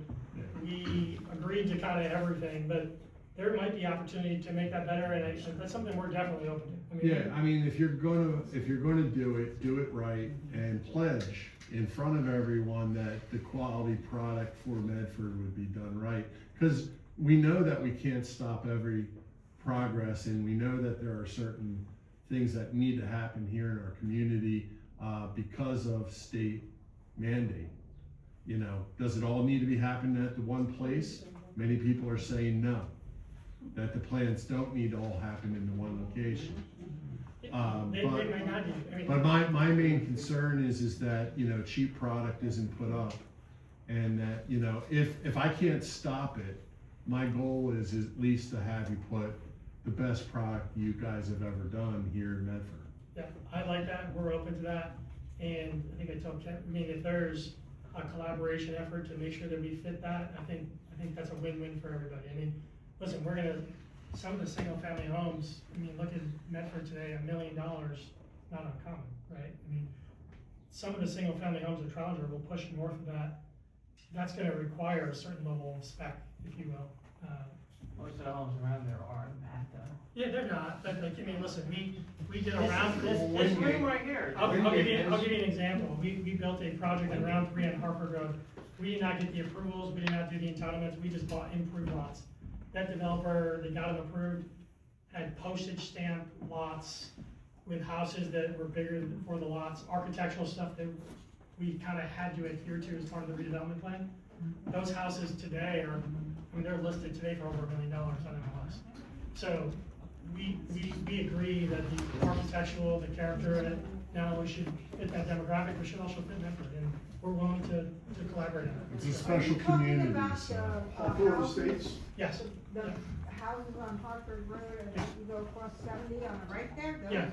we agreed to kind of everything, but there might be opportunity to make that better, and that's something we're definitely open to. I mean, Yeah, I mean, if you're gonna do it right, and pledge in front of everyone that the quality product for Medford would be done right. Because we know that we can't stop every progress, and we know that there are certain things that need to happen here in our community because of state mandate. Does it all need to be happening at the one place? Many people are saying no, that the plans don't need to all happen in the one location. they may not be. I mean, But my main concern is that, cheap product isn't put up, and that, if I can't stop it, my goal is at least to have you put the best product you guys have ever done here in Medford. Yeah, I like that, we're open to that, and I think I told Ken, I mean, if there's a collaboration effort to make sure that we fit that, I think that's a win-win for everybody. I mean, listen, some of the single-family homes, I mean, look at Medford today, $1 million, not uncommon, right? I mean, some of the single-family homes in Trousdale will push north of that. That's gonna require a certain level of spec, if you will. Most of the homes around there aren't that though. Yeah, they're not, but like, I mean, listen, we did a round. This room right here. I'll give you an example. We built a project in Round 3 on Harford Road. We did not get the approvals, we did not do the entitlements, we just bought improved lots. That developer, they got them approved, had postage stamp lots with houses that were bigger for the lots, architectural stuff that we kind of had to adhere to as part of the redevelopment plan. Those houses today they're listed today for over $1 million on MLS. So we agree that the architectural, the character, and it not only should fit that demographic, but should also fit Medford, and we're willing to collaborate on it. It's a special community, About so. Florida States? Yes. The houses on Hartford Road, and then you go across 70 on the right there? those- Yeah.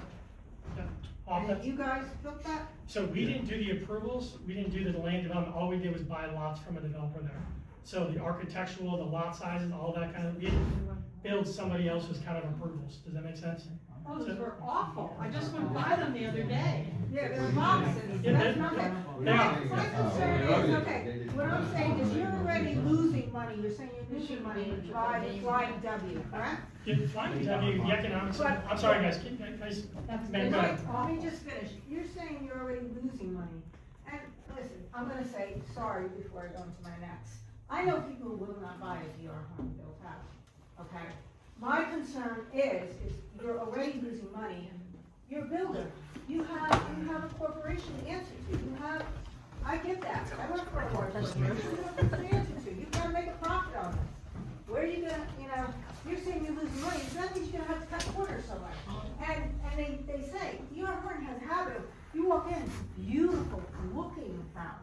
Off And that- you guys built that? So we didn't do the approvals, we didn't do the land development, all we did was buy lots from a developer there. So the architectural, the lot sizes, all that kind of, we didn't build somebody else's kind of approvals, does that make sense? Those were awful. I just went by them the other day. Yeah, they're boxes, Yeah, that's they- nothing. they are. My concern is, okay, what I'm saying is you're already losing money, you're saying you're losing money by the Flying W, correct? Yeah, Flying W, the economics, I'm sorry guys, guys, man, go ahead. Let me just finish. You're saying you're already losing money. And listen, I'm gonna say sorry before I go into my next. I know people will not buy a DR home built house, okay? My concern is you're already losing money. You're a builder. You have a corporation to answer to. I get that. I work for a large corporation. You have things to answer to. You've gotta make a profit on this. Where are you gonna, you're saying you're losing money, so that means you're gonna have to cut corners somewhere. And they say, DR Horton has a habit of, you walk in, it's a beautiful looking house.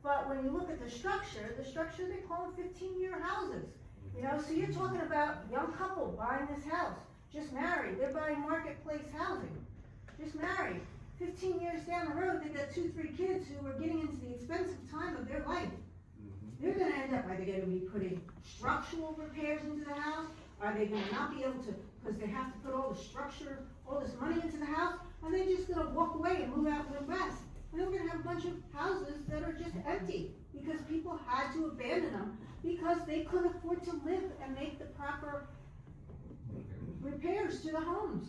But when you look at the structure they call them 15-year houses. So you're talking about a young couple buying this house, just married, they're buying marketplace housing, just married. 15 years down the road, they got 2-3 kids who are getting into the expensive time of their life. They're gonna end up, are they gonna be putting structural repairs into the house? Are they gonna not be able to, because they have to put all the structure, all this money into the house? Are they just gonna walk away and move out and live west? and then we're gonna have a bunch of houses that are just empty, because people had to abandon them, because they couldn't afford to live and make the proper repairs to the homes.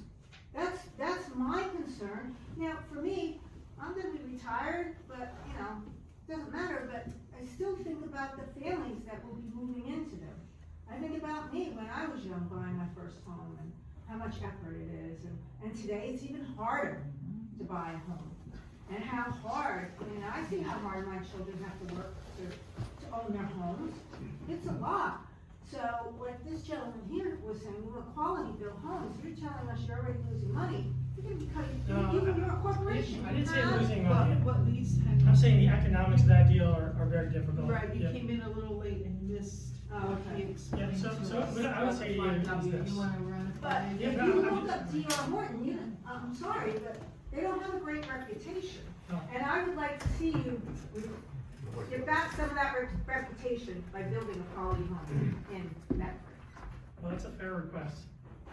That's my concern. Now, for me, I'm gonna be retired, but, doesn't matter, but I still think about the families that will be moving into them. I think about me when I was young, buying my first home, and how much effort it is, and today it's even harder to buy a home. And how hard, I see how hard my children have to work to own their homes. It's a lot. So what this gentleman here was saying, we want quality built homes, you're telling us you're already losing money, you're gonna be cutting, even your corporation. I didn't say losing money. What leads to. I'm saying the economics of that deal are very difficult. Right, you Yeah. came in a little late and missed Oh, what okay. he explained Yeah, to so us. what I would say to you is this. You wanna run it But by? if Yeah, you no, look up D.R. Horton, I'm sorry, but they don't have a great reputation. No. And I would like to see you get back some of that reputation by building a quality home in Medford. Well, that's a fair request.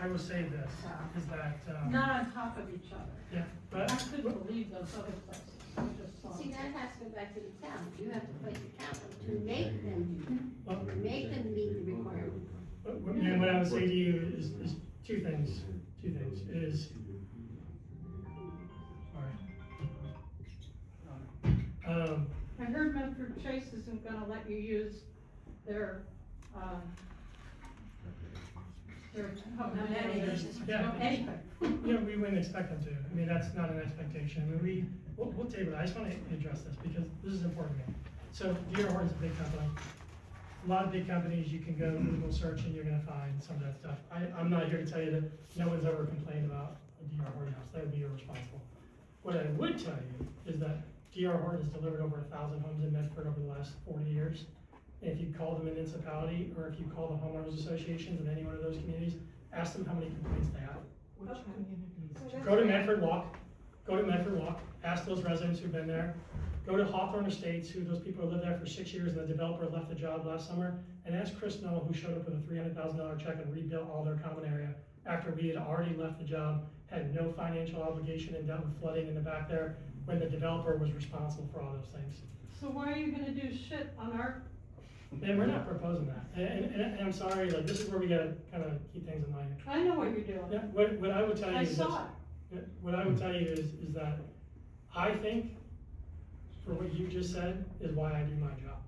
I will say this, is that, Not on top of each other. yeah, but, I couldn't believe those other places. I just saw. See, that has to go back to the town. You have to fight the town to make them, well, make them meet the requirement. what I would say to you is two things, is, sorry. I heard Medford Chase isn't gonna let you use their Amenities. Yeah. anything. We wouldn't expect them to. I mean, that's not an expectation. I mean, we'll table it. I just want to address this because this is important to me. So D.R. Horton's a big company. A lot of big companies, you can go Google search and you're gonna find some of that stuff. I'm not here to tell you that no one's ever complained about a D.R. Horton house. That would be irresponsible. What I would tell you is that D.R. Horton has delivered over 1,000 homes in Medford over the last 40 years. And if you call the municipality, or if you call the homeowners associations in any one of those communities, ask them how many complaints they have. Which communities? Go to Medford Walk, ask those residents who've been there. Go to Hawthorne Estates, who those people lived there for 6 years and the developer left the job last summer, and ask Chris Noel, who showed up with a $300,000 check and rebuilt all their common area after we had already left the job, had no financial obligation and dealt with flooding in the back there when the developer was responsible for all those things. So why are you gonna do shit on our, And we're not proposing that, and I'm sorry, like, this is where we gotta kinda keep things in mind. I know what you're doing. Yeah, what I would tell you I is this. saw it. Yeah, what I would tell you is that I think, for what you just said, is why I do my job.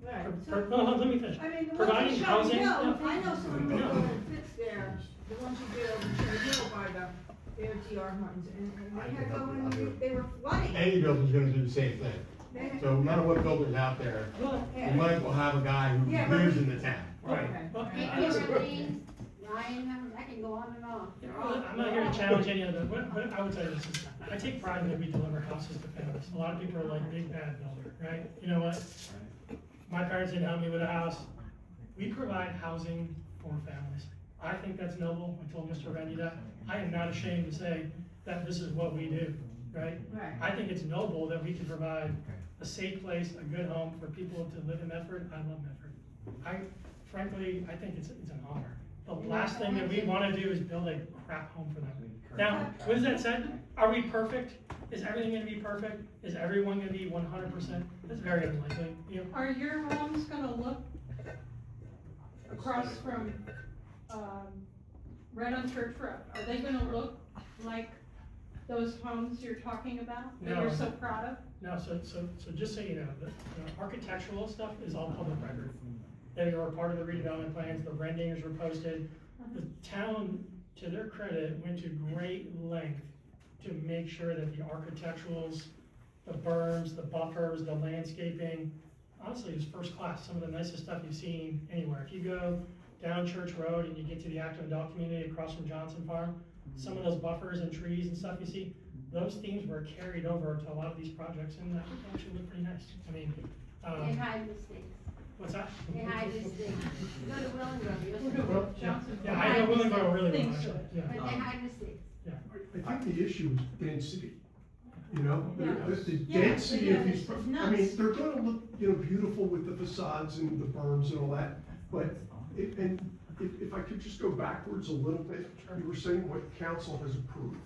Right. No, let me finish. I mean, the Providing ones in housing, Cherry Hill, yeah. I know someone who Yeah. go and fix the ones you did over in Cherry Hill by their D.R. Hortons, and they had to go in, they were flooding. Any building's gonna do the same thing. They- So no matter what builder's out there, Well, you might as well have a guy who Yeah, but lives we- in the town. right. Okay. Well, Ryan, I can go on and on. I'm not here to challenge any of them, but I would tell you this is, I take pride in that we deliver houses to families. A lot of people are like, big bad builder, right? You know what? My parents didn't help me with a house. We provide housing for families. I think that's noble. I told Mr. Rendy that. I am not ashamed to say that this is what we do, right? Right. I think it's noble that we can provide a safe place, a good home for people to live in Medford. I love Medford. Frankly, I think it's an honor. The last thing that we wanna do is build a crap home for them. Now, with that said, are we perfect? Is everything gonna be perfect? Is everyone gonna be 100%? That's very unlikely, you know? Are your homes gonna look across from, Red on Church Road? Are they gonna look like those homes you're talking about, that you're No. so proud of? No, so just so you know, the architectural stuff is all public record. They are part of the redevelopment plans, the renderings were posted. The town, to their credit, went to great length to make sure that the architecturals, the berms, the buffers, the landscaping, honestly, is first class, some of the nicest stuff you've seen anywhere. If you go down Church Road and you get to the active adult community across from Johnson Farm, some of those buffers and trees and stuff you see, those themes were carried over to a lot of these projects, and I think they actually look pretty nice. I mean, They hide mistakes. what's that? They hide mistakes. Go to Willingboro, you'll see. Well, yeah, Johnson yeah, I know Willingboro really well, Thinks actually, so. yeah. But they hide mistakes. I think the issue is density, you know, Yeah. the Yeah, density of yeah, these, it's I nuts. mean, they're gonna look, beautiful with the facades and the berms and all that, but, if I could just go backwards a little bit, you were saying what council has approved.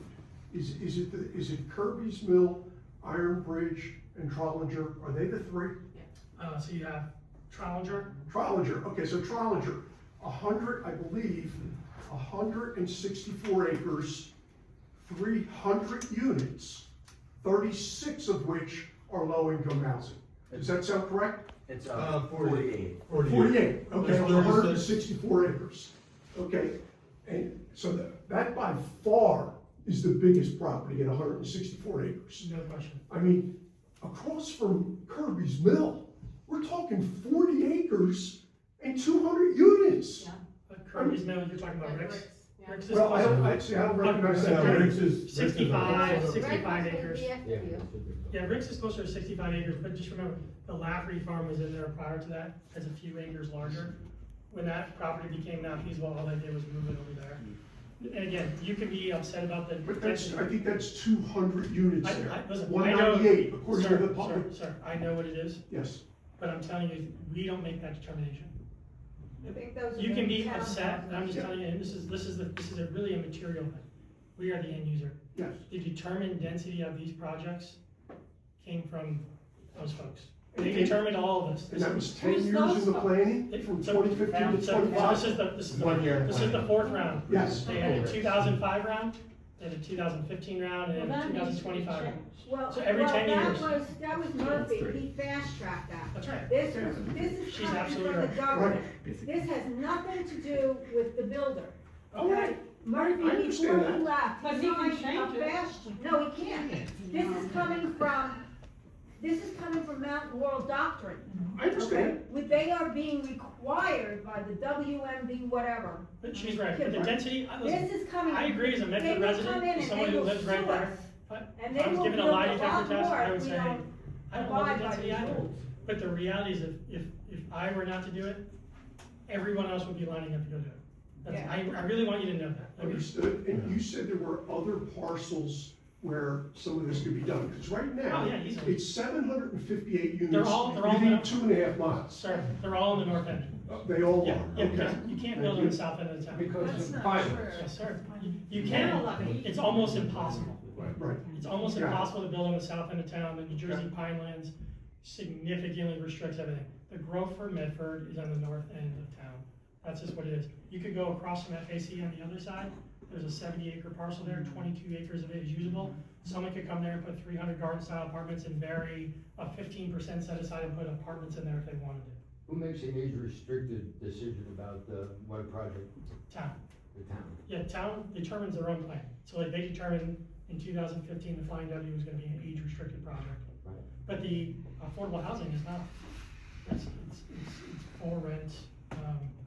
Is it Kirby's Mill Iron Bridge, and Trollinger, are they the three? So you have Trollinger, Trollinger, okay, so Trollinger, 100, I believe, 164 acres, 300 units, 36 of which are low-income housing. Does that sound correct? It's, 48. 48, okay, There's on 36. 164 acres. Okay, and so that by far is the biggest property at 164 acres. no question. I mean, across from Kirby's Mill, we're talking 40 acres and 200 units. Kirby's Mill, you're talking about Rick's? Rick's is Well, I closer. don't recognize that. Yeah, Rick's is- 65 Right, 65 right, acres. yeah. Yeah, Rick's is closer to 65 acres, but just remember, the Lafferty farm was in there prior to that, as a few acres larger. When that property became not feasible, all they did was move it over there. And again, you can be upset about the. But that's, I think that's 200 units there. Listen, I know. 198 according to the Sir, public. sir, I know what it is, Yes. but I'm telling you, we don't make that determination. I think those are You can be the upset, and I'm just Yeah. telling you, and this is a really a material thing. We are the end user. Yes. The determined density of these projects came from those folks. They And- determined all of this. And that was 10 Who's years in those the folks? planning, from 2015 to So 25? this is the 1 year in this is the planning. fourth round. Yes. They had a 2005 round, they had a 2015 round, and Well, a that needs to be 2025 round. changed. Well, So every 10 years. That was Murphy, he fast-tracked that. That's right. This is She's coming absolutely from the right. government. This has nothing to do with the builder. Okay. Murphy, I understand before he that. left, But he he can signed change a it. fast, no, he can't. This is coming from Mountain Laurel Doctrine. I understand. Okay? They are being required by the WMD whatever. But she's right, but the density, listen, This is coming. I agree as a They Medford will resident, come in as and someone they who will lives right sue there. us. And If they I was will given a build lie a detector lot test, more I if would we say, don't I don't know the abide by density these either. rules. But the reality is if I were not to do it, everyone else would be lining up to go do it. That's, Yeah. I really want you to know that. I mean, Understood, and you said there were other parcels where some of this could be done, because right now, Oh, yeah, easily. it's 758 units They're all within in- 2.5 miles. Sir, they're all in the north end. They all Yeah, are, yeah, okay. because you can't build on the south end of the town. Because That's of not climate. true. Yes, sir. You Yeah, can, lucky. it's almost impossible. Right, It's almost Yeah. impossible to build on the south end of town. The New Jersey Pinelands significantly restricts everything. The growth for Medford is on the north end of town. That's just what it is. You could go across from FAC on the other side. There's a 70-acre parcel there, 22 acres of it is usable. Someone could come there and put 300 garden-style apartments and vary a 15% set aside and put apartments in there if they wanted to. Who makes an age-restricted decision about what project, Town. the town? Yeah, town determines their own plan. So like they determined in 2015, the Flying W was gonna be an age-restricted project. Right. But the affordable housing is not. It's for rent,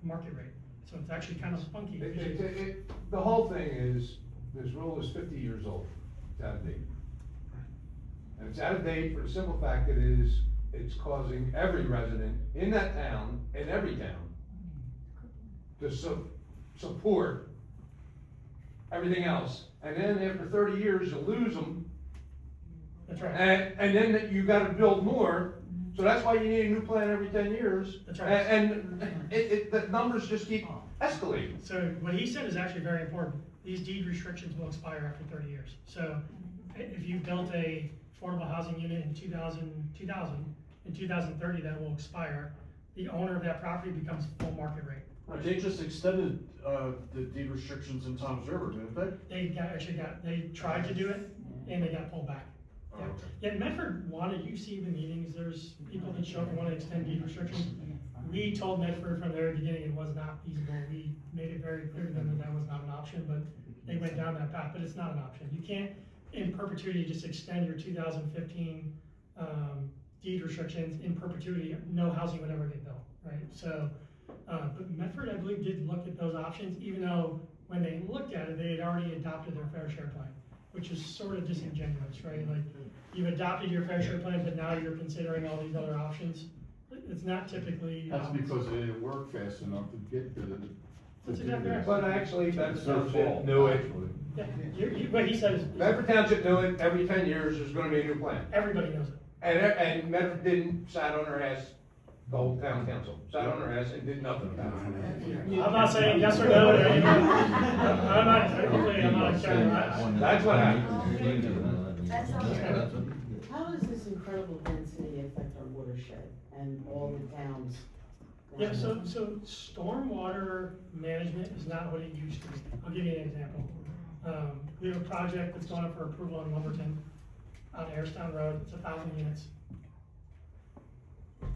market rate. So it's actually kind of funky. The whole thing is, this rule is 50 years old, it's out of date. And it's out of date for the simple fact that it's causing every resident in that town, in every town, to support everything else. And then after 30 years, you lose them, That's right. and then you gotta build more. So that's why you need a new plan every 10 years. That's right. And the numbers just keep escalating. So what he said is actually very important. These deed restrictions will expire after 30 years. So if you built a affordable housing unit in 2000, in 2030, that will expire. The owner of that property becomes full market rate. They just extended, the deed restrictions in Tom's River, didn't they? They tried to do it and they got pulled back. Yeah. Yeah, Medford wanted, you see the meetings, there's people that show up and want to extend deed restrictions. We told Medford from the very beginning it was not feasible. We made it very clear to them that was not an option, but they went down that path, but it's not an option. You can't in perpetuity just extend your 2015 deed restrictions in perpetuity. No housing would ever get built, right? So, but Medford, I believe, did look at those options, even though when they looked at it, they had already adopted their fair share plan, which is sort of disingenuous, right? Like, you've adopted your fair share plan, but now you're considering all these other options. It's not typically. That's because they didn't work fast enough to get to the. That's exactly right. But actually, Bedford It's their Township fault, knew it. actually. Yeah, what he said is, Bedford Township knew it, every 10 years, there's gonna be a new plan. everybody knows it. And Medford didn't, sat on their ass, the whole town council, sat on their ass and did nothing about it. I'm not saying yes or no, I'm not, hopefully I'm not a camera. That's what happened. That's okay. how does this incredible density affect our watershed and all the towns? Yeah, so stormwater management is not what it used to be. I'll give you an example. We have a project that's going up for approval in Wilburton on Airstown Road. It's 1,000 units.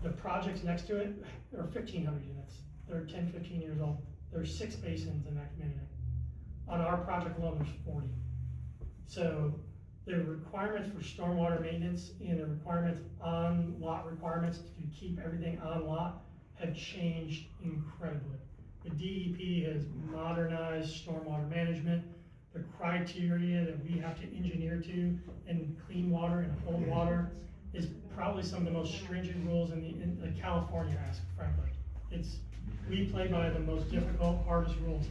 The projects next to it are 1,500 units. They're 10, 15 years old. There's 6 basins in that community. On our project alone, there's 40. So the requirements for stormwater maintenance and the requirements on lot requirements to keep everything on lot have changed incredibly. The DEP has modernized stormwater management. The criteria that we have to engineer to in clean water and hold water is probably some of the most stringent rules in the California ask, frankly. We play by the most difficult, hardest rules.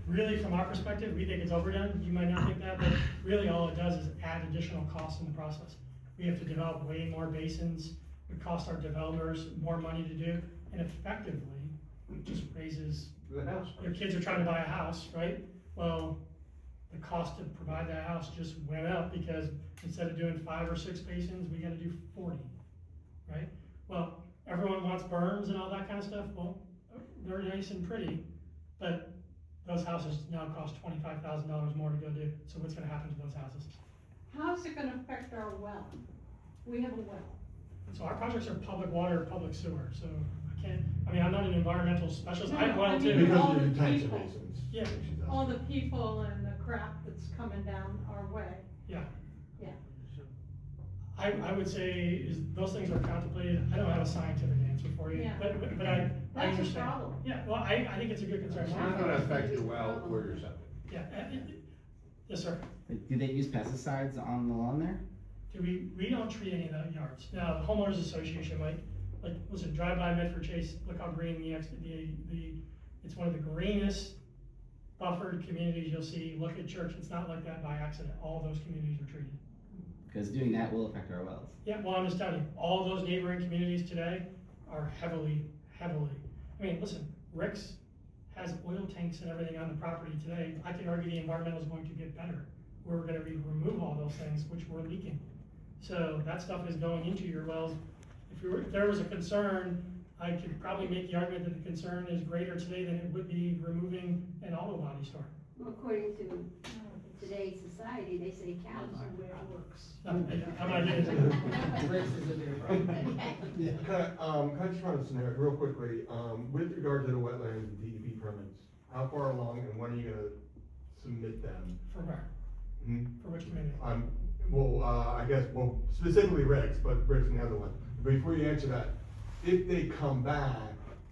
Really, from our perspective, we think it's overdone. You might not think that, but really all it does is add additional costs in the process. We have to develop way more basins. It costs our developers more money to do, and effectively, it just raises, The house. your kids are trying to buy a house, right? Well, the cost to provide that house just went up because instead of doing 5 or 6 basins, we gotta do 40, right? Well, everyone wants berms and all that kind of stuff. Well, they're nice and pretty, but those houses now cost $25,000 more to go do. So what's gonna happen to those houses? How's it gonna affect our well? We have a well. So our projects are public water, public sewer, so I'm not an environmental specialist. I have well I too. mean, Because all of the the detention people. basins. Yeah. All the people and the crap that's coming down our way. Yeah. Yeah. I would say those things are contemplated. I don't have a scientific answer for you, Yeah. but I That's a understand. problem. Yeah, well, I think it's a good concern. It's not gonna affect your well or your septic. Yeah, yes, sir. Do they use pesticides on the lawn there? We don't treat any of the yards. Now, the homeowners association might, listen, drive by Medford Chase, look how green it's one of the greenest buffered communities you'll see. Look at Church, it's not like that by accident. All those communities are treated. Because doing that will affect our wells. Yeah, well, I'm just telling you, all those neighboring communities today are heavily, listen, Rick's has oil tanks and everything on the property today. I could argue the environmental is going to get better. We're gonna remove all those things which were leaking. So that stuff is going into your wells. If there was a concern, I could probably make the argument that the concern is greater today than it would be removing an auto body store. Well, according to today's society, they say cows are the problem. I'm not getting into it. Bricks is a bigger problem. Can I just run a scenario real quickly, with regard to the wetlands and DEP permits, how far along and when are you gonna submit them? For where? Hmm? For which community? I guess, specifically Rick's, but Rick's and the other one. Before you answer that, if they come back,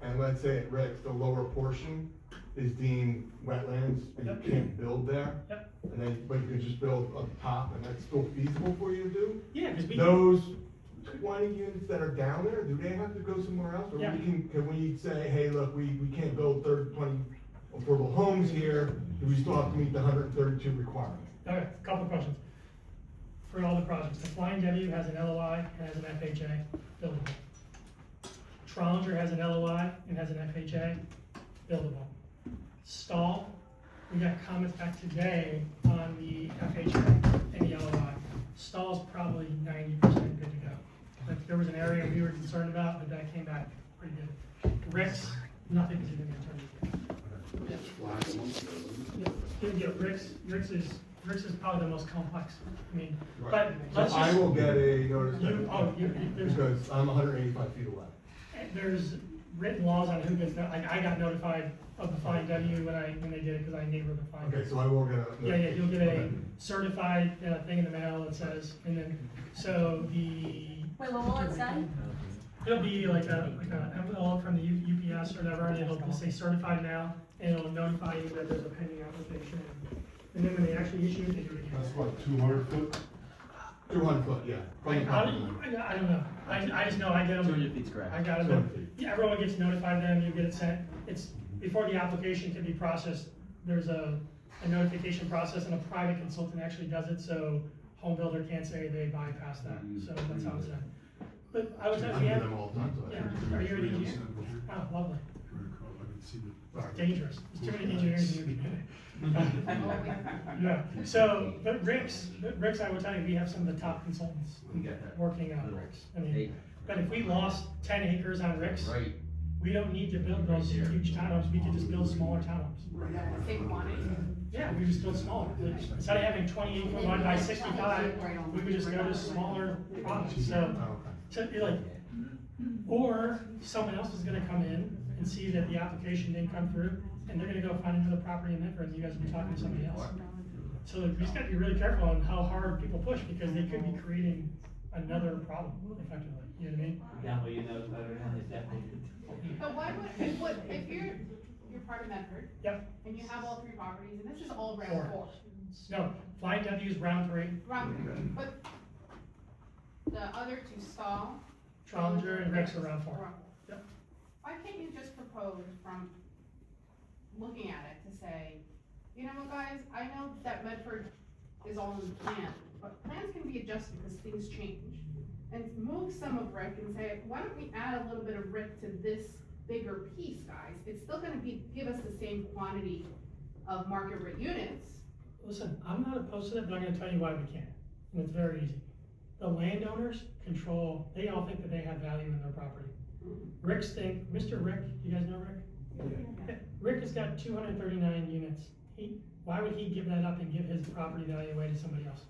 and let's say at Rick's, the lower portion is deemed wetlands, and you can't build there? Yep. And then, but you can just build up top, and that's still feasible for you to do? Yeah, because Those 20 units that are down there, do they have to go somewhere else? Or Yeah. can we say, hey, look, we can't build 20 affordable homes here, do we still have to meet the 132 requirement? Okay, a couple questions. For all the projects, the Flying W has an LOI and has an FHA buildable. Trollinger has an LOI and has an FHA buildable. Stall, we got comments back today on the FHA and the LOI. Stall's probably 90% good to go. Like, there was an area we were concerned about, but that came back pretty good. Rick's, nothing is even Rick's is probably the most complex. But let's So I just, will get a notice there's because I'm 185 feet away. there's written laws on who gets, I got notified of the Flying W when they did it, because I neighbored the Flying W. Okay, so I will get a. Yeah, you'll get a Okay. certified thing in the mail that says, and then, so Wait, well, while it's done, it'll be like a envelope from the UPS or whatever, and it'll just say certified now, and it'll notify you that there's a pending application. And then when they actually issue it, they do it again. That's what, 200 foot? 200 foot, yeah. I don't know, I just know I get them. 200 feet's correct. I got it. 200 feet. Yeah, everyone gets notified then, you get it sent. It's, before the application can be processed, there's a notification process, and a private consultant actually does it, so home builder can't say they bypass that, so that's how it's done. But I was I actually, do them all the time, so I. yeah, are you already using? Oh, lovely. It's dangerous, there's too many engineers in your community. Yeah, so, but Rick's, I will tell you, we have some of the top consultants working on Rick's. I mean, but if we lost 10 acres on Rick's, Right. we don't need to build those huge townhomes, we could just build smaller townhomes. Same quantity. Yeah, we just build smaller. Instead of having 28 foot wide by 65, we would just go to smaller products, so you're like, or someone else is gonna come in and see that the application didn't come through, and they're gonna go find another property in Medford, and you guys will be talking to somebody else. So we just gotta be really careful on how hard people push, because they could be creating another problem effectively, you know what I mean? Yeah, well, you know better than it's definitely. But why would, if you're part of Medford. Yep. And you have all three properties, and this is all round Four. four. No, Flying W is round 3. Round three, but the other two stall. Challenger and Rex are round 4. Round four. Yep. Why can't you just propose from looking at it to say, you know what, guys, I know that Medford is all in the plan, but plans can be adjusted because things change. And move some of Rick and say, why don't we add a little bit of Rick to this bigger piece, guys? It's still gonna give us the same quantity of market rate units. Listen, I'm not opposed to that, but I'm gonna tell you why we can't, and it's very easy. The landowners control, they all think that they have value in their property. Rick's think, Mr. Rick, you guys know Rick? Yeah. Rick has got 239 units. Why would he give that up and give his property value away to somebody else?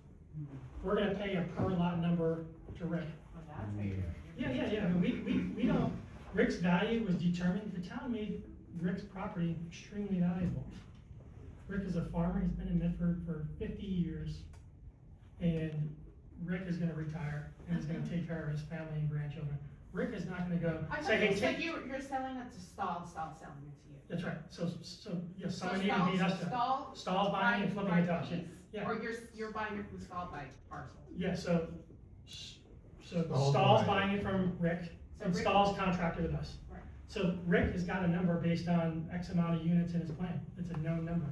We're gonna pay a per lot number to Rick. Yeah, I mean, we don't, Rick's value was determined, the town made Rick's property extremely valuable. Rick is a farmer, he's been in Medford for 50 years, and Rick is gonna retire, and he's gonna take care of his family and grandchildren. Rick is not gonna go, I say, thought hey, you said take. you're selling it to Stall selling it to you. That's right, so, yeah, So someone even beat us to. Stall's buying and flipping it to us, yeah. Or you're buying it from Stall by parcel. Yeah, so Stall's Stall's buying buying it from Rick, So and Rick- Stall's contracted with us. Right. So Rick has got a number based on X amount of units in his plan, it's a known number.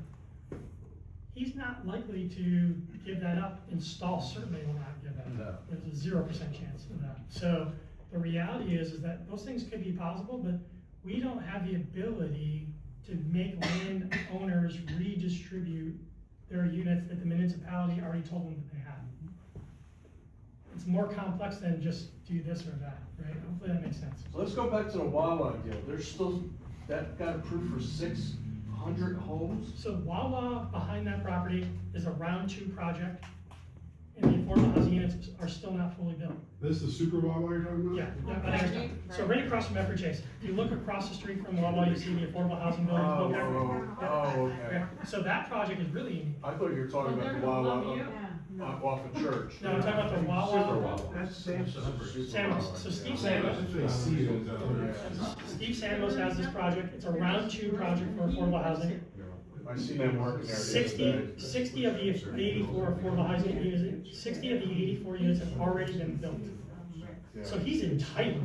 He's not likely to give that up, and Stall certainly will not give that up. There's a 0% chance of that. So the reality is that those things could be possible, but we don't have the ability to make landowners redistribute their units that the municipality already told them that they have. It's more complex than just do this or that, right? Hopefully that makes sense. So let's go back to the Wawa deal, there's still, that got approved for 600 homes? So Wawa behind that property is a round 2 project, and the affordable housing units are still not fully built. This is the super Wawa you're talking about? Yeah, I understand. So right across from Medford Chase, if you look across the street from Wawa, you see the affordable housing buildings built there. Okay. Yeah. So that project is really unique. I thought you were talking about the Wawa off of Church. No, I'm talking about the Super Wawa. Wawa. That's Sam's number. Samos, so Steve Samos has this project, it's a round 2 project for affordable housing. I see them working there the other day. 60 of the 84 affordable housing units, 60 of the 84 units have already been built. So he's entitled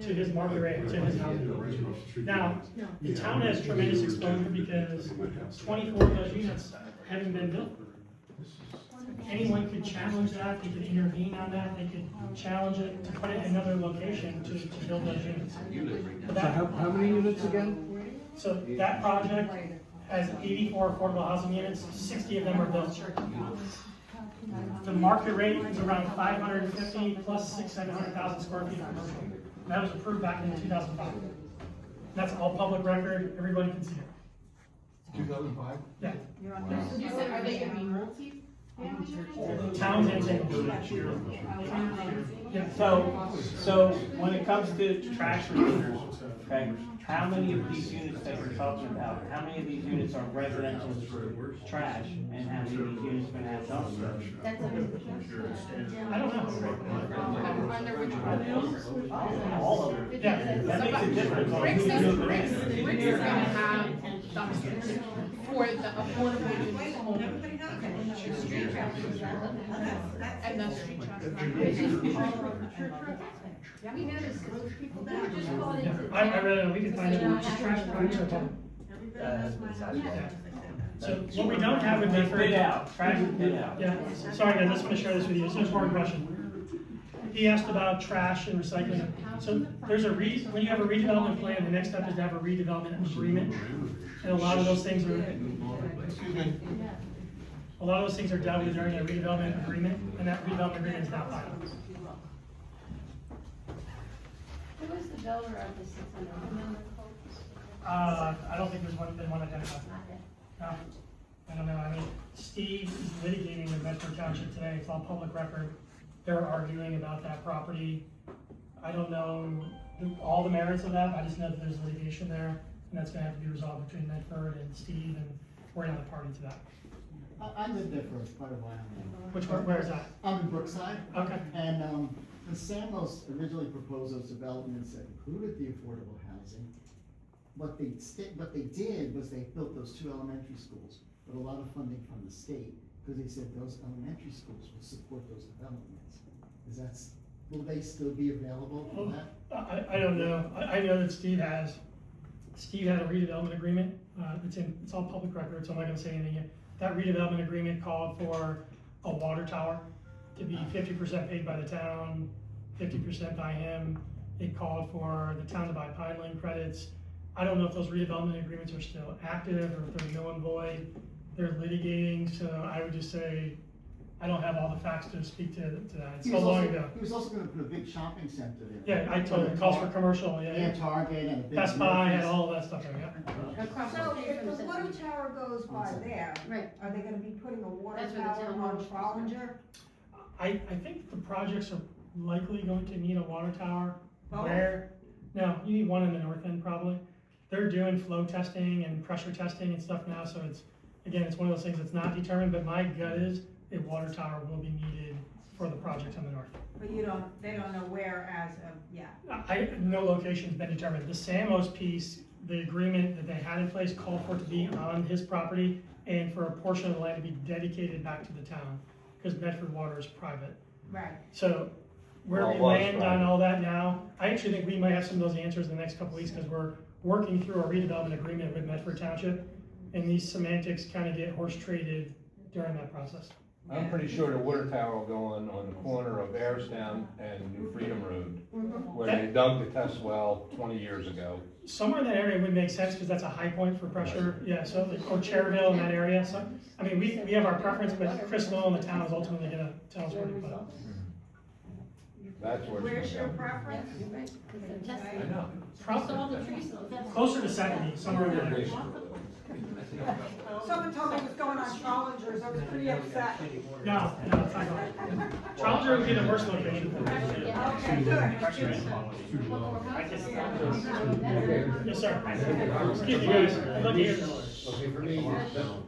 to his market rate, to his housing. Now, the town has tremendous exposure because 24 of those units haven't been built. Anyone could challenge that, they could intervene on that, they could challenge it to put it in another location to build those units. So how many units again? So that project has 84 affordable housing units, 60 of them are built. The market rate is around 550 plus 600,000 square feet of commercial. That was approved back in 2005. That's all public record, everybody can see it. 2005? Yeah. You said, are they gonna be multi-family units? Towns and cities. Yeah. So when it comes to trash removals, okay, how many of these units that you're talking about, how many of these units are residential trash, and how many of these units gonna have dumpsters? I don't know. Under which one? All of them. Yeah. That makes a difference on Rick's who's is, moving Rick's in. is gonna have dumpsters for the affordable units only. And the street trash. We noticed, because people that just call it. I really don't, we can find out which trash products are public. Yeah. So what we don't have in Medford. Bid out, trash is bid out. Yeah, sorry guys, I just want to share this with you, it's an important question. he asked about trash and recycling. So there's when you have a redevelopment plan, the next step is to have a redevelopment agreement. And a lot of those things are, Excuse me. a lot of those things are dealt with during a redevelopment agreement, and that redevelopment agreement is not final. Who was the builder of the 600? Remember, folks? I don't think there's been one identified. Not yet. No, I don't know, I mean, Steve is litigating with Medford Township today, it's all public record. They're arguing about that property. I don't know all the merits of that, I just know that there's litigation there, and that's gonna have to be resolved between Medford and Steve, and we're not a party to that. I lived there for quite a while now. Where is that? I'm in Brookside. Okay. And, the Samos originally proposed those developments that included the affordable housing. What they did was they built those 2 elementary schools with a lot of funding from the state, because they said those elementary schools would support those developments. Will they still be available for that? I don't know, I know that Steve had a redevelopment agreement, it's all public record, so I'm not gonna say anything yet. That redevelopment agreement called for a water tower to be 50% paid by the town, 50% by him. It called for the town to buy pipeline credits. I don't know if those redevelopment agreements are still active or if they're null and void. They're litigating, so I would just say, I don't have all the facts to speak to that. It's so long ago. He was also gonna put a big shopping center there. Yeah, I told him, calls for commercial, yeah. And Target and a big. Best Buy had all of that stuff there, yeah. Across the So street if from the City. water tower goes by there, Right. are they gonna be putting a water That's where the tower town on hall is. Trollinger? I think the projects are likely going to need a water tower. Both? Where, no, you need one in the north end probably. They're doing flow testing and pressure testing and stuff now, so it's one of those things that's not determined, but my gut is a water tower will be needed for the project on the north. But they don't know where as of yet. No location's been determined. The Samos piece, the agreement that they had in place called for it to be on his property and for a portion of the land to be dedicated back to the town, because Medford Water is private. Right. So where we land on all that now, I actually think we might have some of those answers in the next couple weeks, because we're working through a redevelopment agreement with Medford Township, and these semantics kind of get horse traded during that process. I'm pretty sure the water tower will go on the corner of Ayerstown and New Freedom Road, where they dug the test well 20 years ago. Somewhere in that area would make sense, because that's a high point for pressure, yeah, so, or Cherville in that area, so, I mean, we have our preference, but Chris Lowe and the town is ultimately gonna tell us where to put it. That's where Where's it's your gonna go. preference? You're right, 'cause they're testing. I know. All the trees, though, that's- Closer to 70, somewhere in there. Someone told me it was going on Trollinger, so I was pretty upset. No, it's not going. Trollinger would be the worst location for it. Okay, good. Yes, sir. Excuse me, guys, I'd love to hear this. Okay, for me,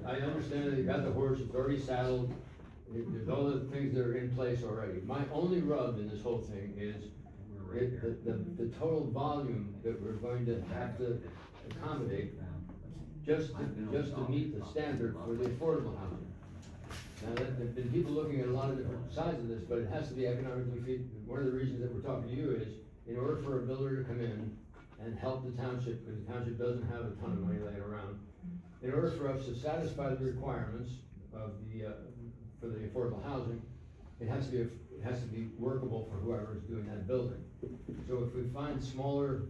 I understand that you got the horse, it's already saddled, there's all the things that are in place already. My only rub in this whole thing is the total volume that we're going to have to accommodate just to meet the standard for the affordable housing. Now, there've been people looking at a lot of different sides of this, but it has to be economically feasible. One of the reasons that we're talking to you is, in order for a builder to come in and help the township, because the township doesn't have a ton of money laying around, in order for us to satisfy the requirements of for the affordable housing, it has to be workable for whoever is doing that building. So if we find smaller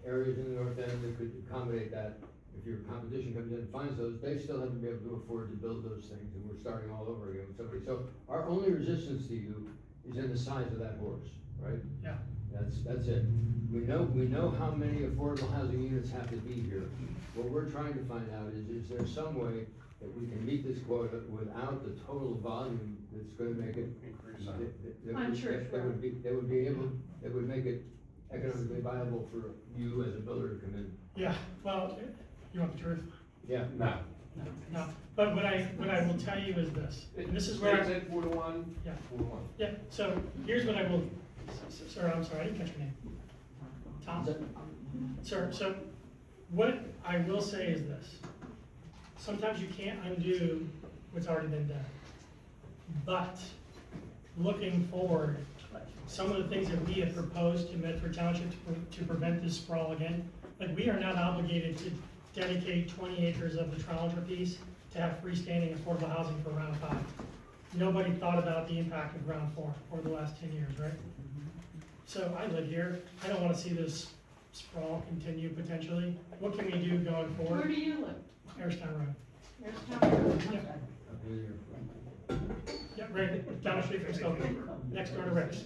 areas in the north end that could accommodate that, if your competition comes in and finds those, they still have to be able to afford to build those things, and we're starting all over again with somebody. So our only resistance to you is in the size of that horse, right? Yeah. That's it. We know how many affordable housing units have to be here. What we're trying to find out is there some way that we can meet this quota without the total volume that's gonna make it. That would make it economically viable for you as a builder to come in. Yeah, well, you want the truth? Yeah. No. No, but what I will tell you is this, and this is where. Is it 4-1? Yeah. 4-1. Yeah, so here's what I will, sir, I'm sorry, I didn't catch your name. Tom? Sir, so what I will say is this. Sometimes you can't undo what's already been done. But looking forward, some of the things that we have proposed to Medford Township to prevent this sprawl again, like we are not obligated to dedicate 20 acres of the Trollinger piece to have freestanding affordable housing for round 5. Nobody thought about the impact of round 4 over the last 10 years, right? So I live here, I don't wanna see this sprawl continue potentially. What can we do going Where forward? do you live? Harristown Road. There's town. Yeah. Yeah, right down the street from Skokie, next door to Rick's.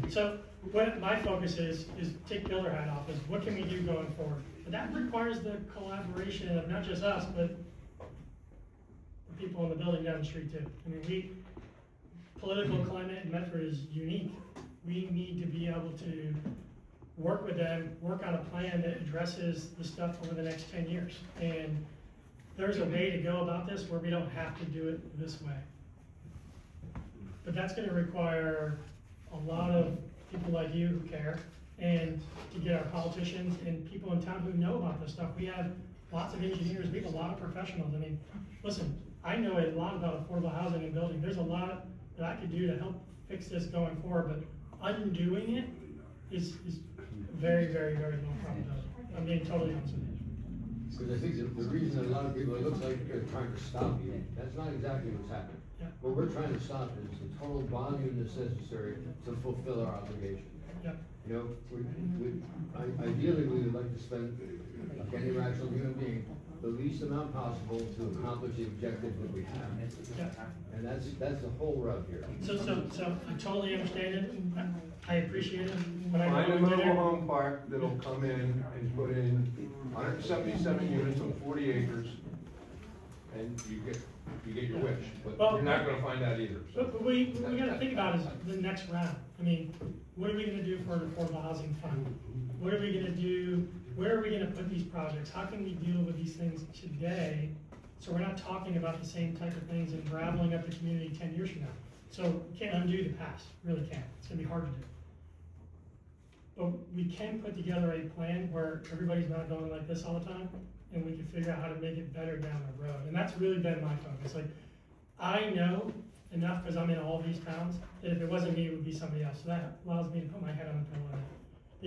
So what my focus is take builder hat off, is what can we do going forward? But that requires the collaboration of not just us, but the people in the building down the street too. I mean, political climate in Medford is unique. We need to be able to work with them, work on a plan that addresses the stuff over the next 10 years. And there's a way to go about this where we don't have to do it this way. But that's gonna require a lot of people like you who care, and to get our politicians and people in town who know about this stuff. We have lots of engineers, we have a lot of professionals. I mean, listen, I know a lot about affordable housing and building. There's a lot that I could do to help fix this going forward, but undoing it is very, very, very low probability. I'm being totally honest with you. Because I think the reason that a lot of people, it looks like they're trying to stop you, that's not exactly what's happening. Yeah. What we're trying to stop is the total volume that's necessary to fulfill our obligation. Yeah. You know, ideally, we would like to spend, like any rational human being, the least amount possible to accomplish the objective that we have. Yeah. And that's the whole rub here. So I totally understand it. I appreciate it. When I Find a go over mobile there, home park that'll come in and put in 177 units on 40 acres, and you get your wish, but Well, you're not gonna find that either. So. What we gotta think about is the next round. I mean, what are we gonna do for an affordable housing fund? What are we gonna do, where are we gonna put these projects? How can we deal with these things today? So we're not talking about the same type of things and graveling up the community 10 years from now. So we can't undo the past, really can't. It's gonna be hard to do. But we can put together a plan where everybody's not going like this all the time, and we can figure out how to make it better down the road. And that's really been my focus. Like, I know enough, because I'm in all these towns, that if it wasn't me, it would be somebody else. So that allows me to put my head on the pillow in it.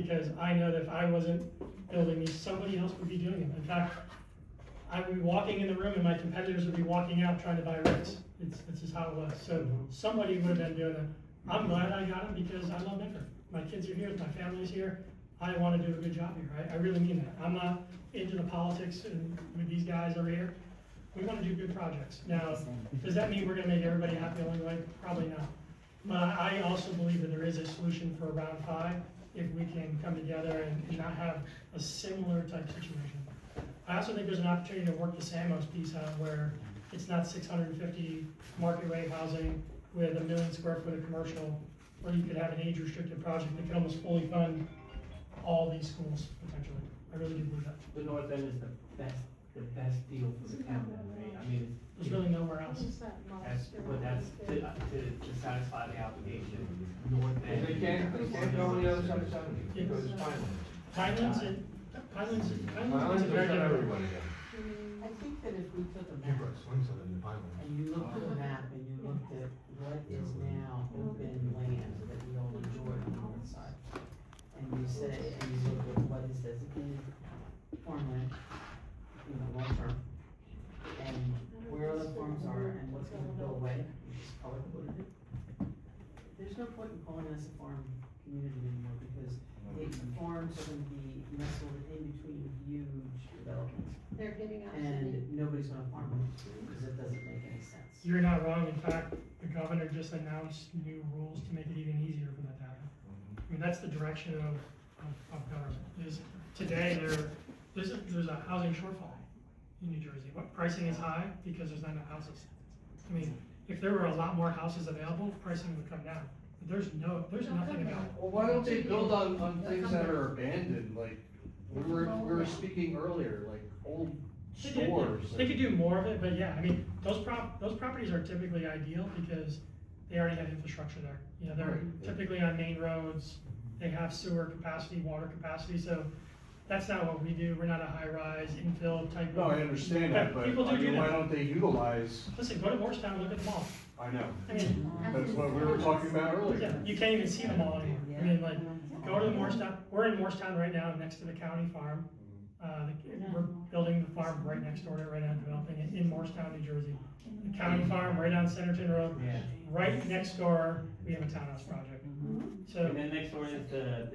Because I know that if I wasn't building these, somebody else would be doing them. In fact, I would be walking in the room and my competitors would be walking out trying to buy Ritz. It's just how it was. So somebody would have been doing it. I'm glad I got them because I love Medford. My kids are here, my family's here. I want to do a good job here. I really mean that. I'm not into the politics and with these guys over here. We want to do good projects. Now, does that mean we're going to make everybody happy along the way? Probably not. But I also believe that there is a solution for round 5 if we can come together and not have a similar type situation. I also think there's an opportunity to work the Samos piece out where it's not 650 market rate housing with 1 million square foot of commercial, where you could have an age restricted project that could almost fully fund all these schools potentially. I really do believe that. The North End is the best deal for the county, right? I mean, There's really nowhere else. that's to satisfy the obligation. North End. They can't go on the other side of 70, because it's Pinelands is a Pinelands very are different. everybody. I think that if we took a You map brought swing set in the Pinelands. and you looked at the map and you looked at what is now open land that we all enjoy on the north side, and you say, and you look at what is designated farmland, long term, and where other farms are and what's gonna go away, you just color coded it. There's no point in calling us a farm community anymore, because the farms are gonna be nestled in between huge developments. They're giving us. And nobody's gonna farm them, because it doesn't make any sense. You're not wrong. In fact, the governor just announced new rules to make it even easier for that to happen. I mean, that's the direction of government. Is today there's a housing shortfall in New Jersey. What pricing is high because there's not enough houses. I mean, if there were a lot more houses available, pricing would come down. But there's nothing available. Well, why don't they build on things that are abandoned, like, we were speaking earlier, like old stores. They could do more of it, but yeah, I mean, those properties are typically ideal because they already have infrastructure there. You know, they're typically on main roads, they have sewer capacity, water capacity, so that's not what we do. We're not a high-rise infill type of. No, I understand that, but people I do mean, that. why don't they utilize, Listen, go to Morristown and look at the mall. I know, I mean, that's what we were talking about yeah, earlier. you can't even see the mall anymore. I mean, like, go to the Morristown, we're in Morristown right now, next to the county farm. We're building the farm right next door to it right now, developing it in Morristown, New Jersey. The county farm right on Centerton Road. Yeah. Right next door, we have a townhouse project. So And then next door is the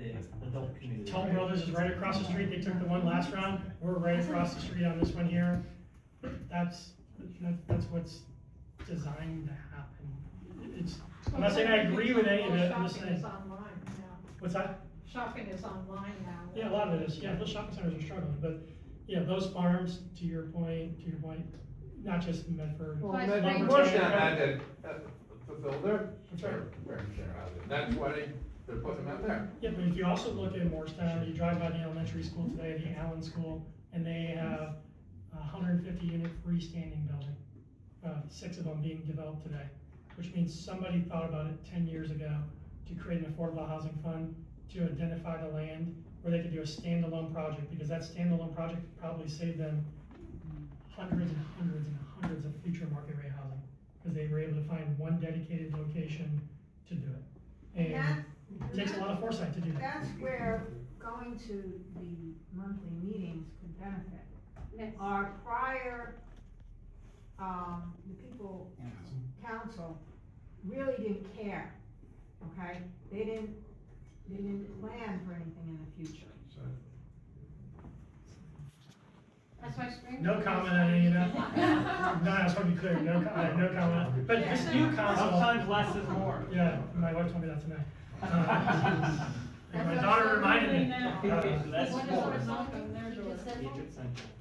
adult community. Tell Brothers is right across the street. They took the one last round. We're right across the street on this one here. That's what's designed to happen. I'm not saying I agree with any of it. I'm just Shopping is saying. online now. What's that? Shopping is online now. Yeah, a lot of it is. Yeah, those shopping centers are struggling, but those farms, to your point, not just Medford. Well, Morristown had to fulfill their share of it. That's why they're putting them out there. Yeah, but if you also look at Morristown, you drive by the elementary school today, the Allen School, and they have a 150 unit freestanding building. 6 of them being developed today, which means somebody thought about it 10 years ago to create an affordable housing fund to identify the land where they could do a standalone project, because that standalone project probably saved them hundreds and hundreds and hundreds of future market rate housing, because they were able to find one dedicated location to do it. And it takes a lot of foresight to do that. That's where going to the monthly meetings could benefit. Yes. Our prior, the people, council, really didn't care, okay? They didn't plan for anything in the future. That's why spring. No comment on any of that. No, I just want to be clear, no comment. But this new council. Sometimes less is more. Yeah, my wife told me that tonight. And my daughter reminded me. Less is more.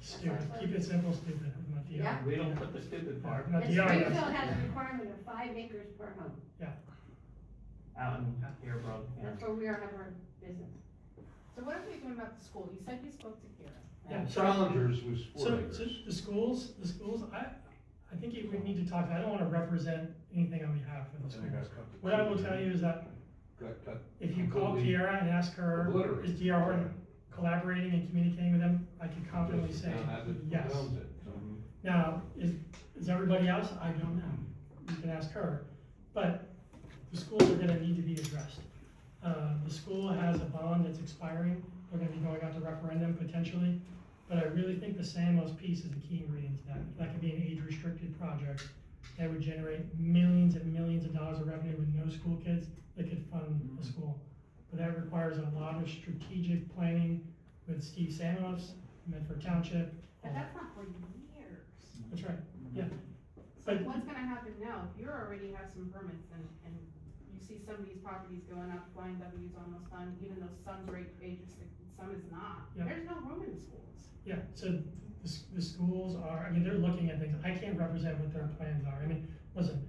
Stupid, keep it simple, stupid. I'm not the Yeah. We don't put the stupid part. Not And the R. Springfield has a requirement of 5 acres per home. Out in here, bro. That's where we have our business. So what are we doing about the school? You said you spoke to Kira. Yeah, Challengers was 4 So acres. the schools, I think we need to talk, I don't want to represent anything on behalf of the schools. What I will tell you is that if you call Completely Kiara and ask her, obliterated. is DR Horton collaborating and communicating with them, I can confidently say, Town has it, yes. owns it. Now, is everybody else? I don't know. You can ask her. But the schools are gonna need to be addressed. The school has a bond that's expiring. They're gonna be going out to referendum potentially. But I really think the Samos piece is a key ingredient to that. If that could be an age-restricted project that would generate millions and millions of dollars of revenue with no school kids, that could fund a school. But that requires a lot of strategic planning with Steve Samos, Medford Township. But that's not for years. That's right, yeah. So But what's gonna happen now, if you already have some permits and you see some of these properties going up, Flying W's almost done, even though some's rate ages, some is not, Yeah. there's no room in the schools. yeah, so the schools are, I mean, they're looking at things. I can't represent what their plans are. I mean, listen,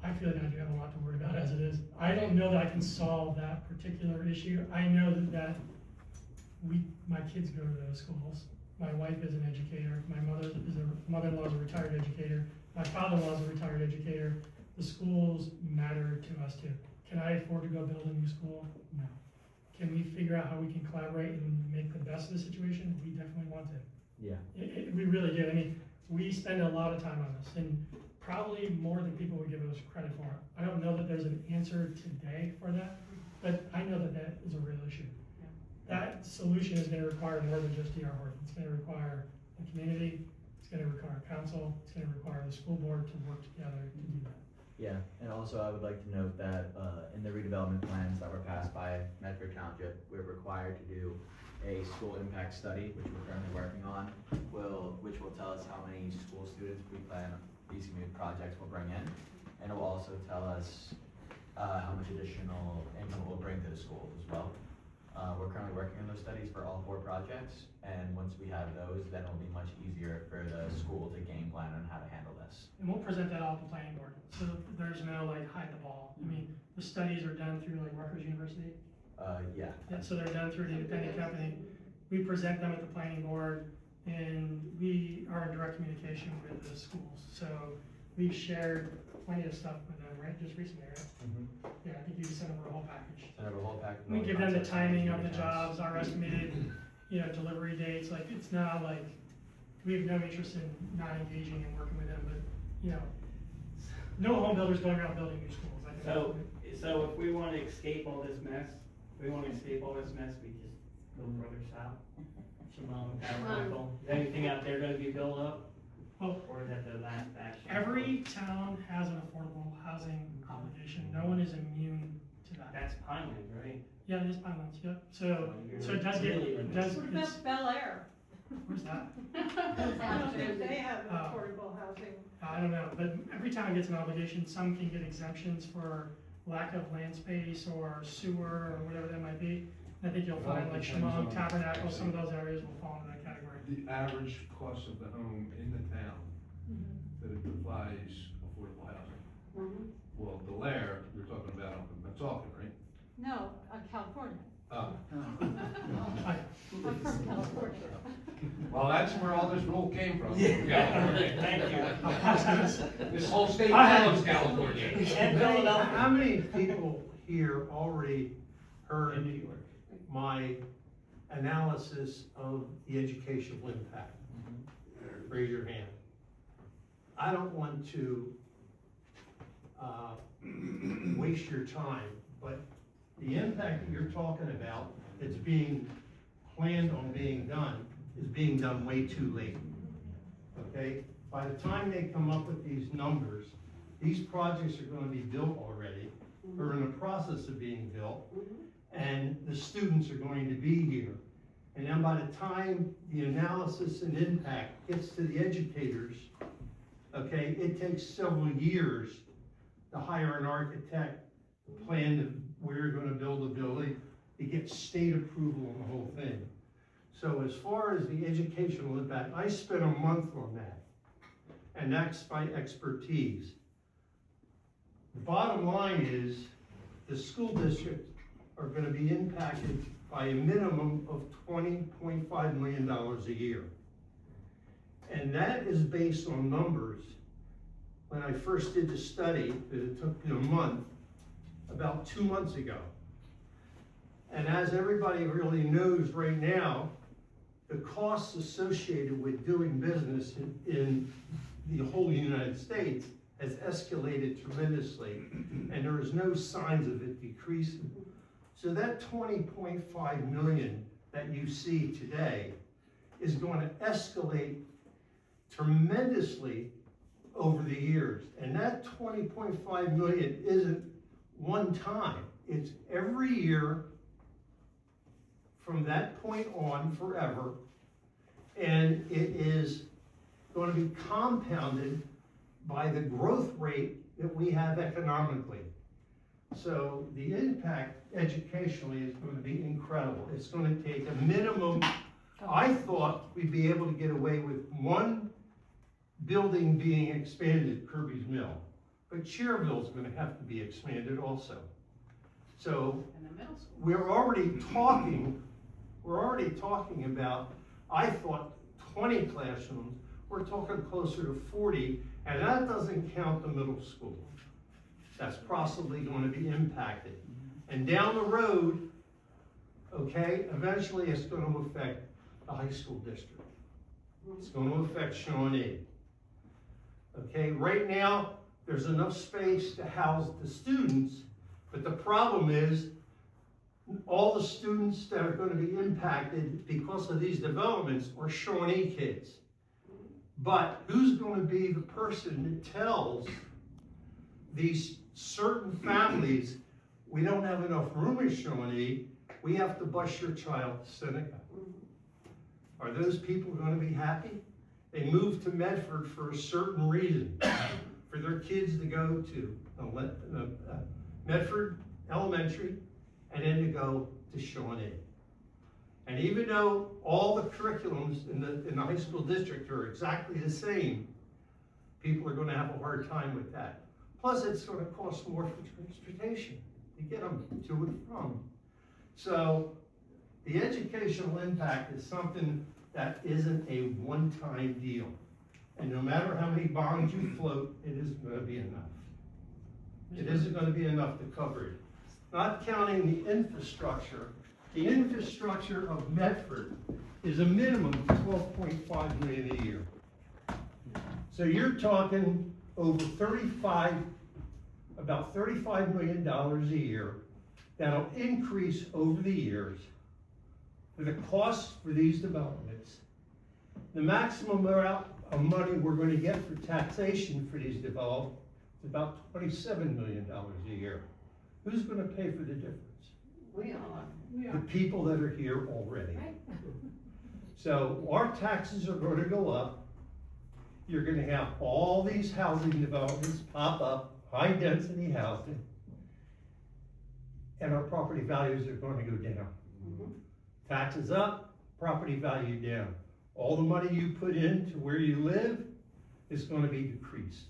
I feel like I do have a lot to worry about as it is. I don't know that I can solve that particular issue. I know that my kids go to those schools. My wife is an educator. My mother-in-law is a retired educator. My father-in-law is a retired educator. The schools matter to us too. Can I afford to go build a new school? No. Can we figure out how we can collaborate and make the best of the situation? We definitely want to. Yeah. We really do. I mean, we spend a lot of time on this, and probably more than people would give us credit for. I don't know that there's an answer today for that, but I know that is a real issue. That solution is gonna require more than just DR Horton. It's gonna require the community, it's gonna require council, it's gonna require the school board to work together to do that. Yeah, and also I would like to note that in the redevelopment plans that were passed by Medford Township, we're required to do a school impact study, which we're currently working on, which will tell us how many school students we plan these community projects will bring in, and it will also tell us how much additional income it will bring to the schools as well. We're currently working on those studies for all 4 projects, and once we have those, then it'll be much easier for the school to game plan on how to handle this. And we'll present that all to planning board, so there's no like hide the ball. I mean, the studies are done through like Rutgers University. Yeah. Yeah, so they're done through an independent company. We present them at the planning board, and we are in direct communication with the schools. So we've shared plenty of stuff with them, right, just recently, right? Yeah, I think you sent over a whole package. Send over a whole package. We give them the timing of the jobs, our estimated, delivery dates. Like, it's not like, we have no interest in not engaging and working with them, but, no home builders going around building new schools. I think So if we wanna escape all this mess, we just go further south. Shimon, Tabernacle, is anything out there gonna be built up? Well, Or is that the last action? every town has an affordable housing obligation, no one is immune to that. That's Pineland, right? Yeah, it is Pinelands, yep, so it does get, Really it does, What it's, about Bel Air? where's that? I don't think they have Oh. affordable housing. I don't know, but every town gets an obligation, some can get exemptions for lack of land space or sewer or whatever that might be. And I think you'll find like Shimon, Tabernacle, some of those areas will fall into that category. The average cost of the home in the town that it provides affordable housing. Well, Belair, you're talking about up in Pennsauken, right? No, California. Oh, I'm from California. well, that's where all this rule came from. Yeah. Thank you. This whole state I have- follows California. And Philadelphia. How many people here already heard In New York. my analysis of the educational impact? Raise your hand. I don't want to waste your time, but the impact that you're talking about that's being planned on being done is being done way too late. Okay? By the time they come up with these numbers, these projects are gonna be built already, or in the process of being built, and the students are going to be here. And then by the time the analysis and impact gets to the educators, okay, it takes several years to hire an architect, plan where you're gonna build a building, to get state approval on the whole thing. So as far as the educational impact, I spent a month on that, and that's my expertise. The bottom line is, the school districts are gonna be impacted by a minimum of $20.5 million a year. And that is based on numbers. When I first did the study, it took me a month, about 2 months ago. And as everybody really knows right now, the costs associated with doing business in the whole United States has escalated tremendously, and there is no signs of it decreasing. So that 20.5 million that you see today is going to escalate tremendously over the years. And that 20.5 million isn't one time. It's every year from that point on forever. And it is going to be compounded by the growth rate that we have economically. So the impact educationally is going to be incredible. It's going to take a minimum, I thought we'd be able to get away with one building being expanded, Kirby's Mill. But Cherville's going to have to be expanded also. So In the middle school. we're already talking about, I thought 20 classrooms, we're talking closer to 40, and that doesn't count the middle school. That's possibly going to be impacted. And down the road, okay, eventually it's going to affect the high school district. It's going to affect Shawnee. Okay, right now, there's enough space to house the students, but the problem is all the students that are going to be impacted because of these developments are Shawnee kids. But who's going to be the person that tells these certain families, we don't have enough room in Shawnee, we have to bus your child to Seneca? Are those people going to be happy? They moved to Medford for a certain reason, for their kids to go to Medford Elementary and then to go to Shawnee. And even though all the curriculums in the high school district are exactly the same, people are going to have a hard time with that. Plus, it's going to cost more for transportation to get them to and from. So the educational impact is something that isn't a one-time deal. And no matter how many bonds you float, it isn't going to be enough. It isn't going to be enough to cover it. Not counting the infrastructure. The infrastructure of Medford is a minimum of $12.5 million a year. So you're talking over about $35 million a year that'll increase over the years for the costs for these developments, the maximum amount of money we're gonna get for taxation for these developments is about $27 million a year. Who's gonna pay for the difference? We all are. The people that are here already. Right. So our taxes are gonna go up. You're gonna have all these housing developments pop up, high-density housing, and our property values are gonna go down. Taxes up, property value down. All the money you put into where you live is gonna be decreased.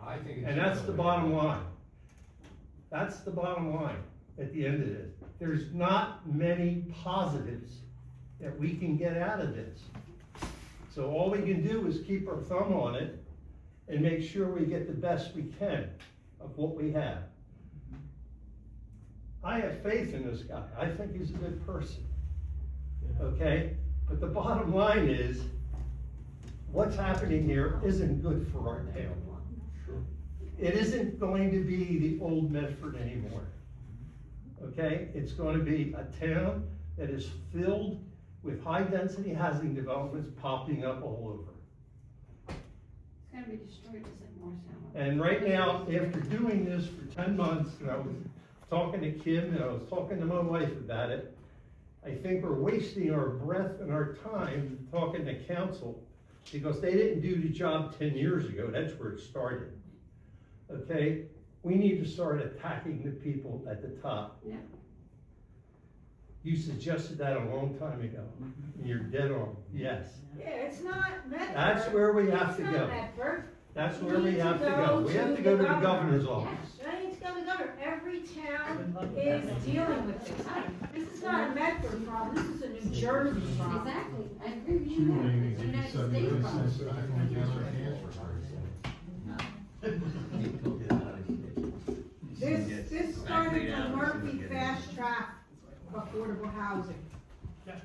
I think it's. And that's the bottom line. That's the bottom line at the end of this. There's not many positives that we can get out of this. So all we can do is keep our thumb on it and make sure we get the best we can of what we have. I have faith in this guy. I think he's a good person. Okay? But the bottom line is, what's happening here isn't good for our town. It isn't going to be the old Medford anymore. Okay? It's going to be a town that is filled with high-density housing developments popping up all over. It's gonna be destroyed just like Morristown. And right now, after doing this for 10 months, and I was talking to Kim and I was talking to my wife about it, I think we're wasting our breath and our time talking to council because they didn't do the job 10 years ago. That's where it started. Okay? We need to start attacking the people at the top. Yeah. You suggested that a long time ago. You're dead on. Yes. Yeah, it's not Medford. That's where we have to It's go. not Medford. That's We where we need to have to go go. We have to go to the governor. governor's office. I need to go to the governor. Every town is dealing with this. This is not a Medford problem, this is a New Jersey problem. Exactly, I agree with you there. It's a United States problem. This started from Murphy Fast Track affordable housing. Yeah,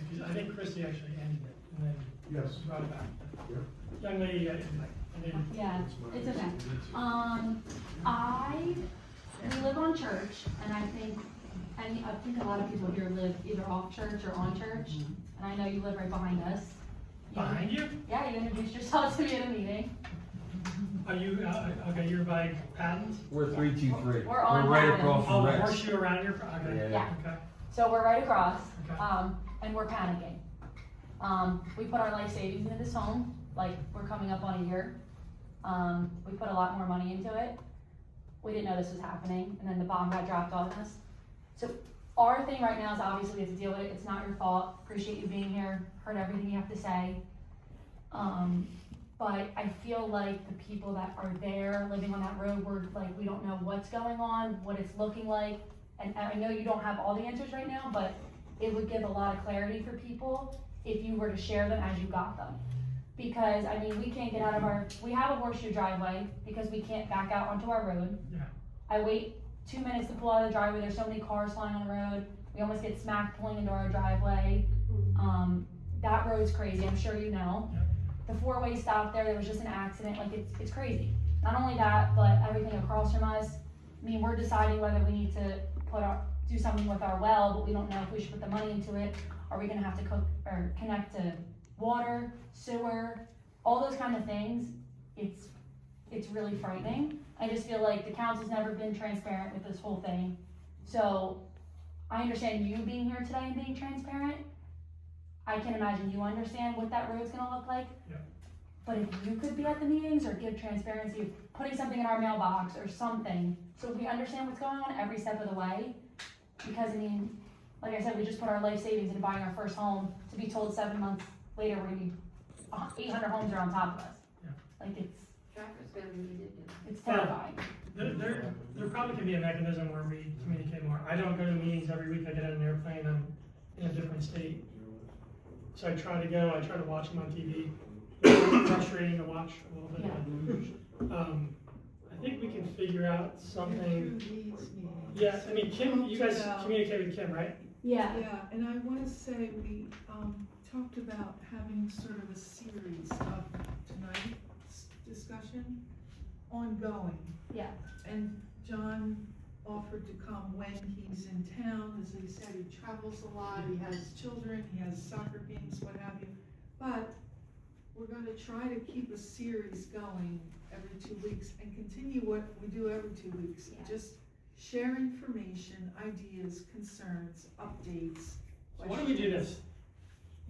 because I think Christie actually ended it and then Yes. brought it back. Young lady, and then. Yeah, it's okay. We live on Church, and I think a lot of people here live either off Church or on Church, and I know you live right behind us. Behind you? Yeah, you introduced yourself to me at a meeting. Are you, okay, you're by Patton's? We're 323. We're on right Patton. across Oh, from the Rex. horseshoe around your, okay. Yeah. Okay. So we're right across, Okay. and we're panicking. We put our life savings into this home, like, we're coming up on a year. We put a lot more money into it. We didn't know this was happening, and then the bomb got dropped on us. So our thing right now is obviously we have to deal with it. It's not your fault. Appreciate you being here, heard everything you have to say. But I feel like the people that are there living on that road, we don't know what's going on, what it's looking like. And I know you don't have all the answers right now, but it would give a lot of clarity for people if you were to share them as you got them. Because, I mean, we can't get out of we have a horseshoe driveway because we can't back out onto our road. Yeah. I wait 2 minutes to pull out of the driveway, there's so many cars flying on the road, we almost get smacked pulling into our driveway. That road's crazy, I'm sure you know. Yep. The four-way stop there was just an accident, like, it's crazy. Not only that, but everything across from us, I mean, we're deciding whether we need to do something with our well, but we don't know if we should put the money into it. Are we gonna have to connect to water, sewer, all those kind of things? It's really frightening. I just feel like the council's never been transparent with this whole thing. So I understand you being here today and being transparent. I can imagine you understand what that road's gonna look like. Yeah. But if you could be at the meetings or give transparency, of putting something in our mailbox or something, so we understand what's going on every step of the way. Because I mean, like I said, we just put our life savings into buying our first home, to be told 7 months later we're gonna be 800 homes are on top of us. Yeah. Like Traffic's gonna be ridiculous. it's terrifying. There probably could be a mechanism where we communicate more. I don't go to meetings every week. I get on an airplane, I'm in a different state. So I try to watch them on TV. It's frustrating to watch a little bit. Yeah. I think we can figure out something. Yeah, I mean, Kim, you guys communicate with Kim, right? Yeah. Yeah, and I wanna say we, talked about having sort of a series of tonight's discussion ongoing. Yeah. And John offered to come when he's in town. As he said, he travels a lot, he has children, he has soccer games, what have you. But we're gonna try to keep a series going every 2 weeks and continue what we do every 2 weeks. Yeah. Just share information, ideas, concerns, updates. So why don't we do this?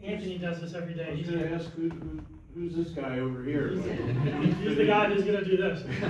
Anthony does this every day. I was gonna ask, who's this guy over here? He's the guy who's gonna do this. Good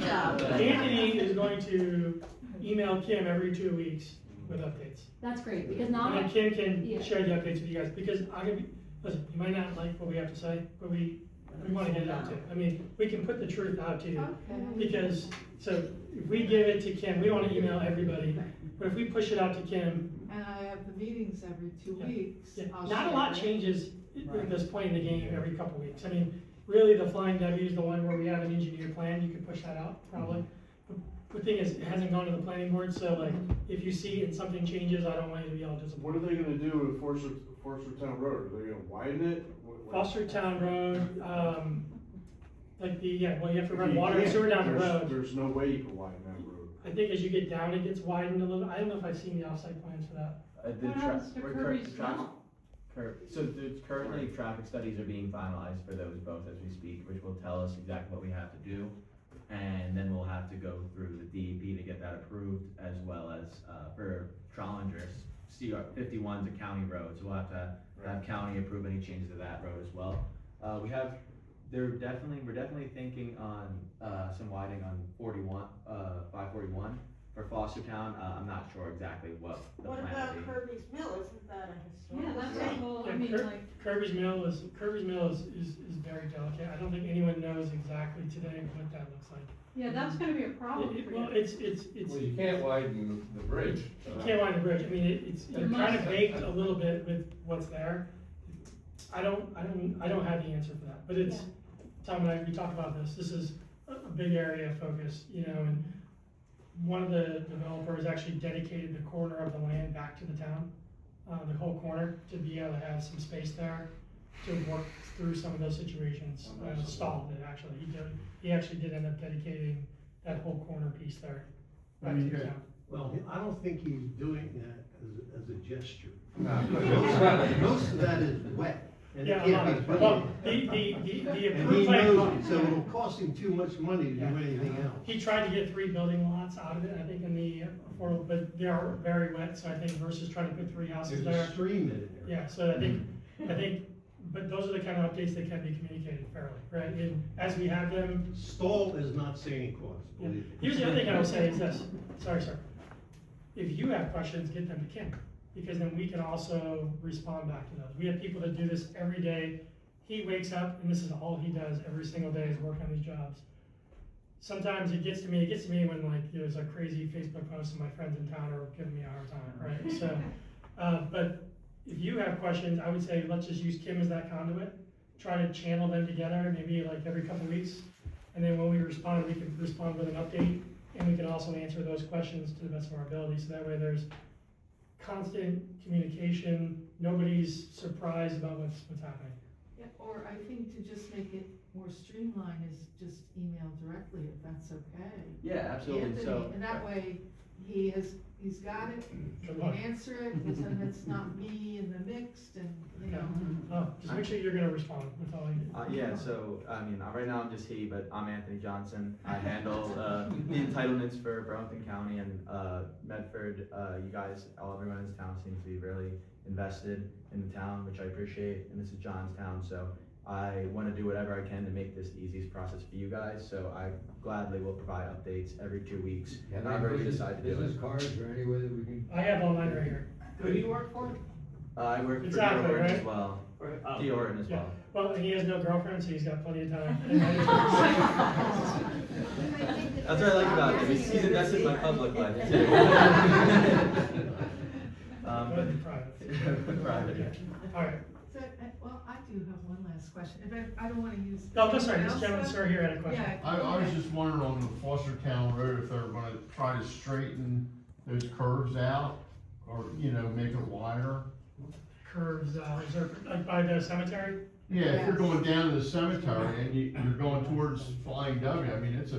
job. Anthony is going to email Kim every 2 weeks with updates. That's great, because And now, then Kim can Yeah. share the updates with you guys, because I'm gonna be, listen, you might not like what we have to say, but we wanna get it out to you. I mean, we can put the truth out to you, Okay. because, so if we give it to Kim, we don't wanna email everybody, but if we push it out to Kim, And I have the meetings every 2 Yeah. weeks. yeah, I'll not a share lot it. changes in this point in the game every couple weeks. I mean, really, the Flying W is the one where we have an engineered plan, you could push that out, probably. The thing is, it hasn't gone to the planning board, so like, if you see and something changes, I don't want you to be all disappointed. What are they gonna do with Forstertown Road? Are they gonna widen it? Fostertown Road, like well, you have to run You water and can't. sewer down the There's- road. There's no way you can widen that road. I think as you get down, it gets widened a little. I don't know if I've seen the offsite plans for that. The What happens to Kirby's Mill? So there's currently traffic studies are being finalized for those both as we speak, which will tell us exactly what we have to do. And then we'll have to go through the DEP to get that approved, as well as, for Trollingers, CR 51's a county road, so we'll have to have county approve any changes to that road as well. We're definitely thinking on, some widening on 541 for Fostertown. I'm not sure exactly what the What plan about will be. Kirby's Mill, isn't that a Yeah, historical? that's site? a whole, I Yeah, mean, like, Kirby's Mill is very delicate. I don't think anyone knows exactly today what that looks like. yeah, that's gonna be a problem for Well, you. it's. Well, you can't widen the bridge. You can't wind the bridge, I mean, it's You kind must. of baked a little bit with what's there. I don't have the answer for that, but it's, Tom and I, we talked about this is a big area of focus, and one of the developers actually dedicated the corner of the land back to the town, the whole corner, to be able to have some space there to work through some of those situations. Stalled it, actually, he actually did end up dedicating that whole corner piece there back to the town. Well, I don't think he's doing that as a gesture. No. Most of that is wet. And it Yeah, can't be well, put the in. And approved he plan. knows it, so it'll cost him too much money to do anything else. He tried to get 3 building lots out of it, I think, in the affordable, but they are very wet, so I think versus trying to put 3 houses There's there. a stream in there. Yeah, so I think, but those are the kind of updates that can be communicated fairly, right? And as we have them. Stall is not Santa Claus, believe me. Here's the other thing I will say is this, sorry, sir. If you have questions, get them to Kim, because then we can also respond back to those. We have people that do this every day. He wakes up, and this is all he does every single day, is work on these jobs. Sometimes it gets to me when like there's a crazy Facebook post and my friends in town are giving me a hard time, right? So, but if you have questions, I would say let's just use Kim as that conduit. Try to channel them together, maybe like every couple weeks. And then when we respond, we can respond with an update, and we can also answer those questions to the best of our ability. So that way there's constant communication, nobody's surprised about what's happening. Yeah, or I think to just make it more streamlined is just email directly, if that's okay. Yeah, absolutely. Anthony, So- and that way, he's got it, he Good can luck. answer it, and it's not me in the mix, and, Oh, just make sure you're gonna respond, that's all I need. Yeah, so, I mean, right now I'm just he, but I'm Anthony Johnson. I handle, the entitlements for Burlington County and, Medford. You guys, everyone in this town seems to be really invested in the town, which I appreciate, and this is John's town, so I wanna do whatever I can to make this the easiest process for you guys, so I gladly will provide updates every 2 weeks. And I've already decided to do business it. cards or any way that we can. I have all mine right here. who do you work for? I work for Exactly, Horton as right? well. Oh. Horton as Yeah. well. Well, and he has no girlfriend, so he's got plenty of time. That's what I like about him, he's invested in my public life too. But private. Private, yeah. All right. So, well, I do have one last question, if I don't wanna use. No, that's right, anyone this else gentleman, up. sir, here had a question. Yeah. I was just wondering on the Fostertown Road, if they were gonna try to straighten those curves out, or, make it wider. Curves, is there, like by the cemetery? Yeah, if you're Yes. going down to the cemetery and you're going towards Flying W, I mean, that's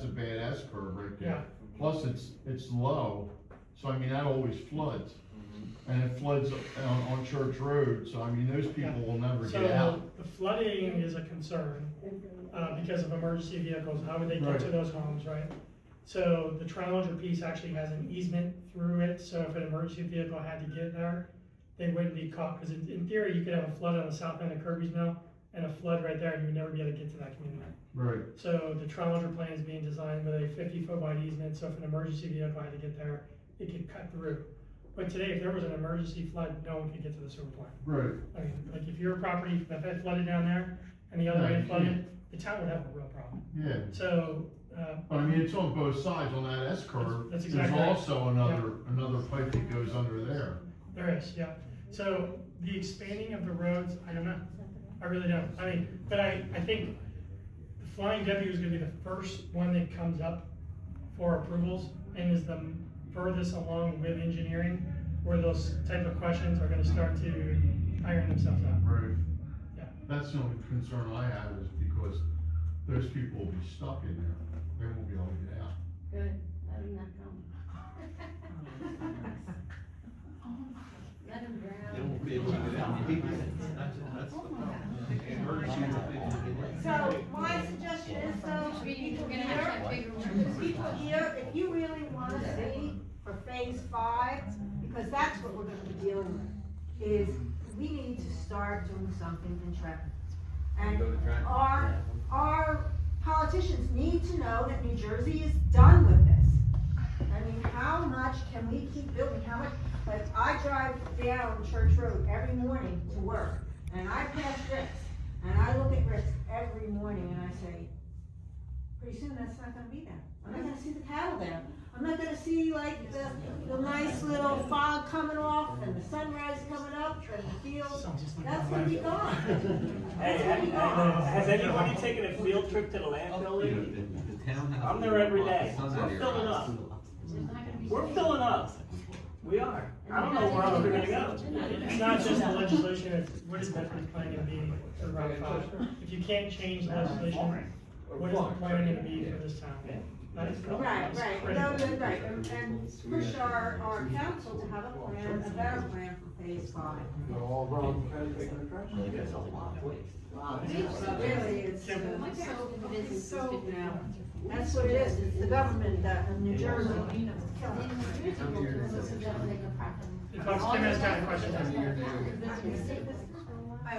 a bad S curve right there. Yeah. Plus, it's low, so I mean, that always floods. And it floods on Church Road, so I mean, those people will never get out. So the flooding is a concern, because of emergency vehicles, how would they get to Right. those homes, right? So the Trowler piece actually has an easement through it, so if an emergency vehicle had to get there, they wouldn't be caught, because in theory, you could have a flood on the south end of Kirby's Mill, and a flood right there, and you would never be able to get to that community. Right. So the Trowler plan is being designed with a 50-foot wide easement, so if an emergency vehicle had to get there, it could cut through. But today, if there was an emergency flood, no one could get to the sewer plant. Right. I mean, like if your property, if it flooded down there and the other Yeah, end you flooded, the town would have a real problem. Yeah. So, But I mean, it's on both sides, on that S curve, That's there's exactly right. also another pipe that goes under there. there is, yeah. So the expanding of the roads, I don't know. I really don't. I mean, but I think the Flying W is gonna be the first one that comes up for approvals and is the furthest along with engineering, where those type of questions are gonna start to iron themselves out. Right. Yeah. That's the only concern I have is because those people will be stuck in there. They won't be able to get out. Good, let him not come. Let him So my suggestion is though, people here, if you really wanna see for phase 5, because that's what we're gonna be dealing with, is we need to start doing something in Trenton. And Go to Trenton? our politicians need to know that New Jersey is done with this. I mean, how much can we keep building, how much, like, I drive down Church Road every morning to work, and I pass Rick's, and I look at Rick's every morning and I say, pretty soon that's not gonna be there. I'm not gonna see the cattle there. I'm not gonna see like the nice little fog coming off and the sunrise coming up and the fields. That's gonna be gone. Hey, has anybody taken a field trip to the landfill lately? I'm there every day. We're filling up. We're filling up. We are. I don't know where else we're gonna go. It's not just the legislation, it's what is Medford planning to be for Route 5? If you can't change the legislation, what is the plan going to be for this town? That is Right, critical. no, right, and push our council to have a plan, a better plan for phase 5. All wrong, kind of taking the trash. Wow, really, it's, So, that's what it is, it's the government that, in New Jersey, killing us. If folks, Kim has got a question.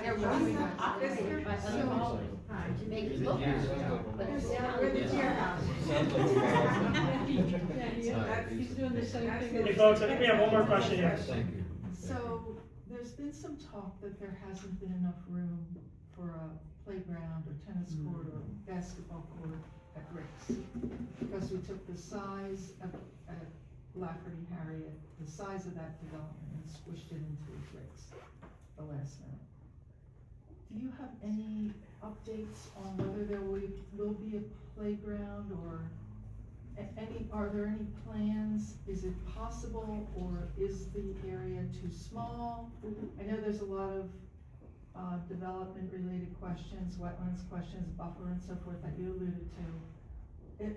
They're running operated by other people to make it look good, but it's not. We're the tier house. He's doing the same thing. Hey folks, I think we have one more question here. So, there's been some talk that there hasn't been enough room for a playground or tennis court or basketball court at Rick's. Because we took the size of, at Lafferty Harriet, the size of that development and squished it into Rick's the last minute. Do you have any updates on whether there will be a playground or are there any plans? Is it possible or is the area too small? I know there's a lot of development related questions, wetlands questions, buffer and so forth that you alluded to.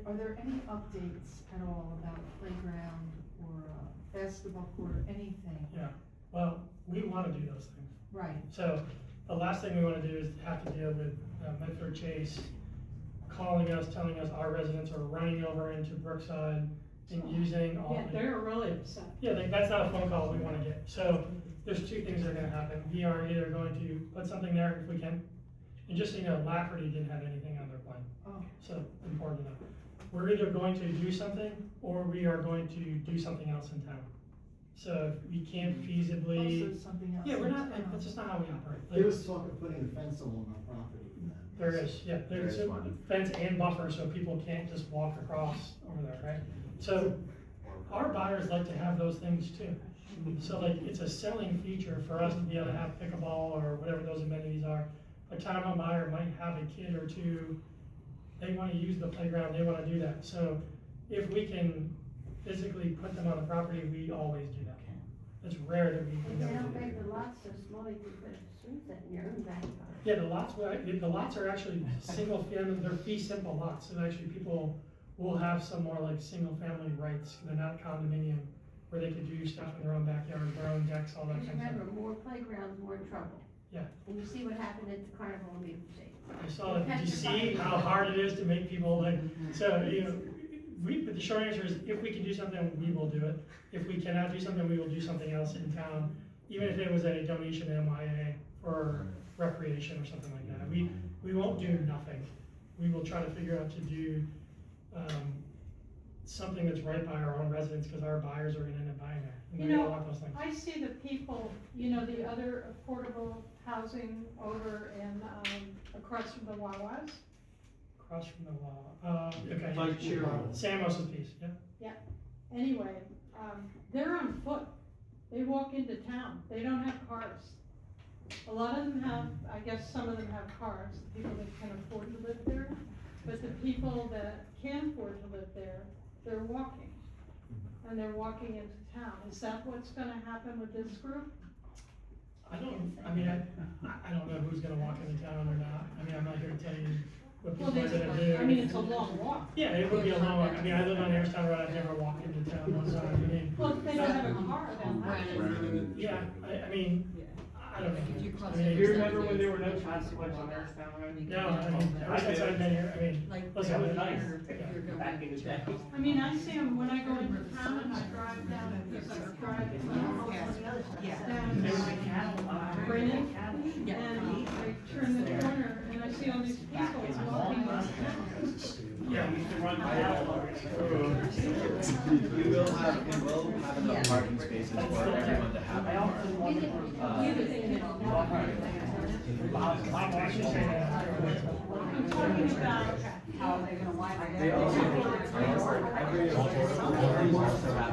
Are there any updates at all about a playground or a basketball court or anything? Yeah, well, we want to do those things. Right. So the last thing we want to do is have to deal with Medford Chase calling us, telling us our residents are running over into Brookside and using all. Yeah, they're really upset. Yeah, like, that's not a phone call we want to get. So there's two things that are going to happen. We are either going to put something there if we can. And just so you know, Lafferty didn't have anything on their plan. Oh. So important to know. We're either going to do something or we are going to do something else in town. So if we can't feasibly. Also something else. Yeah, we're in not, town. that's just not how we operate. There was talk of putting a fence along our property. There is, yeah, there's a fence and buffer so people can't just walk across over there, right? So our buyers like to have those things too. So like, it's a selling feature for us to be able to have pickleball or whatever those amenities are. A townhome buyer might have a kid or two, they wanna use the playground, they wanna do that. So if we can physically put them on the property, we always do that. it's rare that we And they never don't do. make the lots so small, you can put a swing set in your own backyard. Yeah, the lots are actually single family, they're fee simple lots, and actually people will have some more like single family rights, they're not condominium, where they could do stuff in their own backyard, their own decks, all that Because kind of remember, stuff. more playgrounds, more trouble. Yeah. And you see what happened at the carnival in Maple Shade. I saw it, did you see how hard it is to make people like, so, you know, but the short answer is, if we can do something, we will do it. If we cannot do something, we will do something else in town, even if it was a donation to MYA or recreation or something like that. We won't do nothing. We will try to figure out to do, something that's right by our own residents, because our buyers are gonna end up buying there. And You they don't know, want those things. I see the people, you know, the other affordable housing over in, across from the Wawas. Across from the wall, okay. Like Cheryl. Samos's piece, yeah. Yeah, anyway, they're on foot. They walk into town. They don't have cars. A lot of them have, I guess some of them have cars, the people that can afford to live there. But the people that can afford to live there, they're walking. And they're walking into town. Is that what's gonna happen with this group? I don't know who's gonna walk into town or not. I mean, I'm not here to tell you what Well, people are gonna do. I mean, it's a long walk. Yeah, it would be a long walk. I mean, I live on Airstown Road, I've never walked into town one time. I mean. Well, if they don't have a car, they'll have to. Yeah, I mean, I don't know. I mean, Do you remember when there were no consequences on Airstown Road? No, I mean, ever since I've been here, I mean, listen, That was I- nice, yeah. back in the day. I mean, I see them when I go into town and I drive down, because I drive down Brennan, and I turn the corner and I see all these people walking on town. Yeah, we used to run cattle. We will have enough parking spaces for everyone to have a car. I'm talking about How are they gonna widen They it? also have like, they also have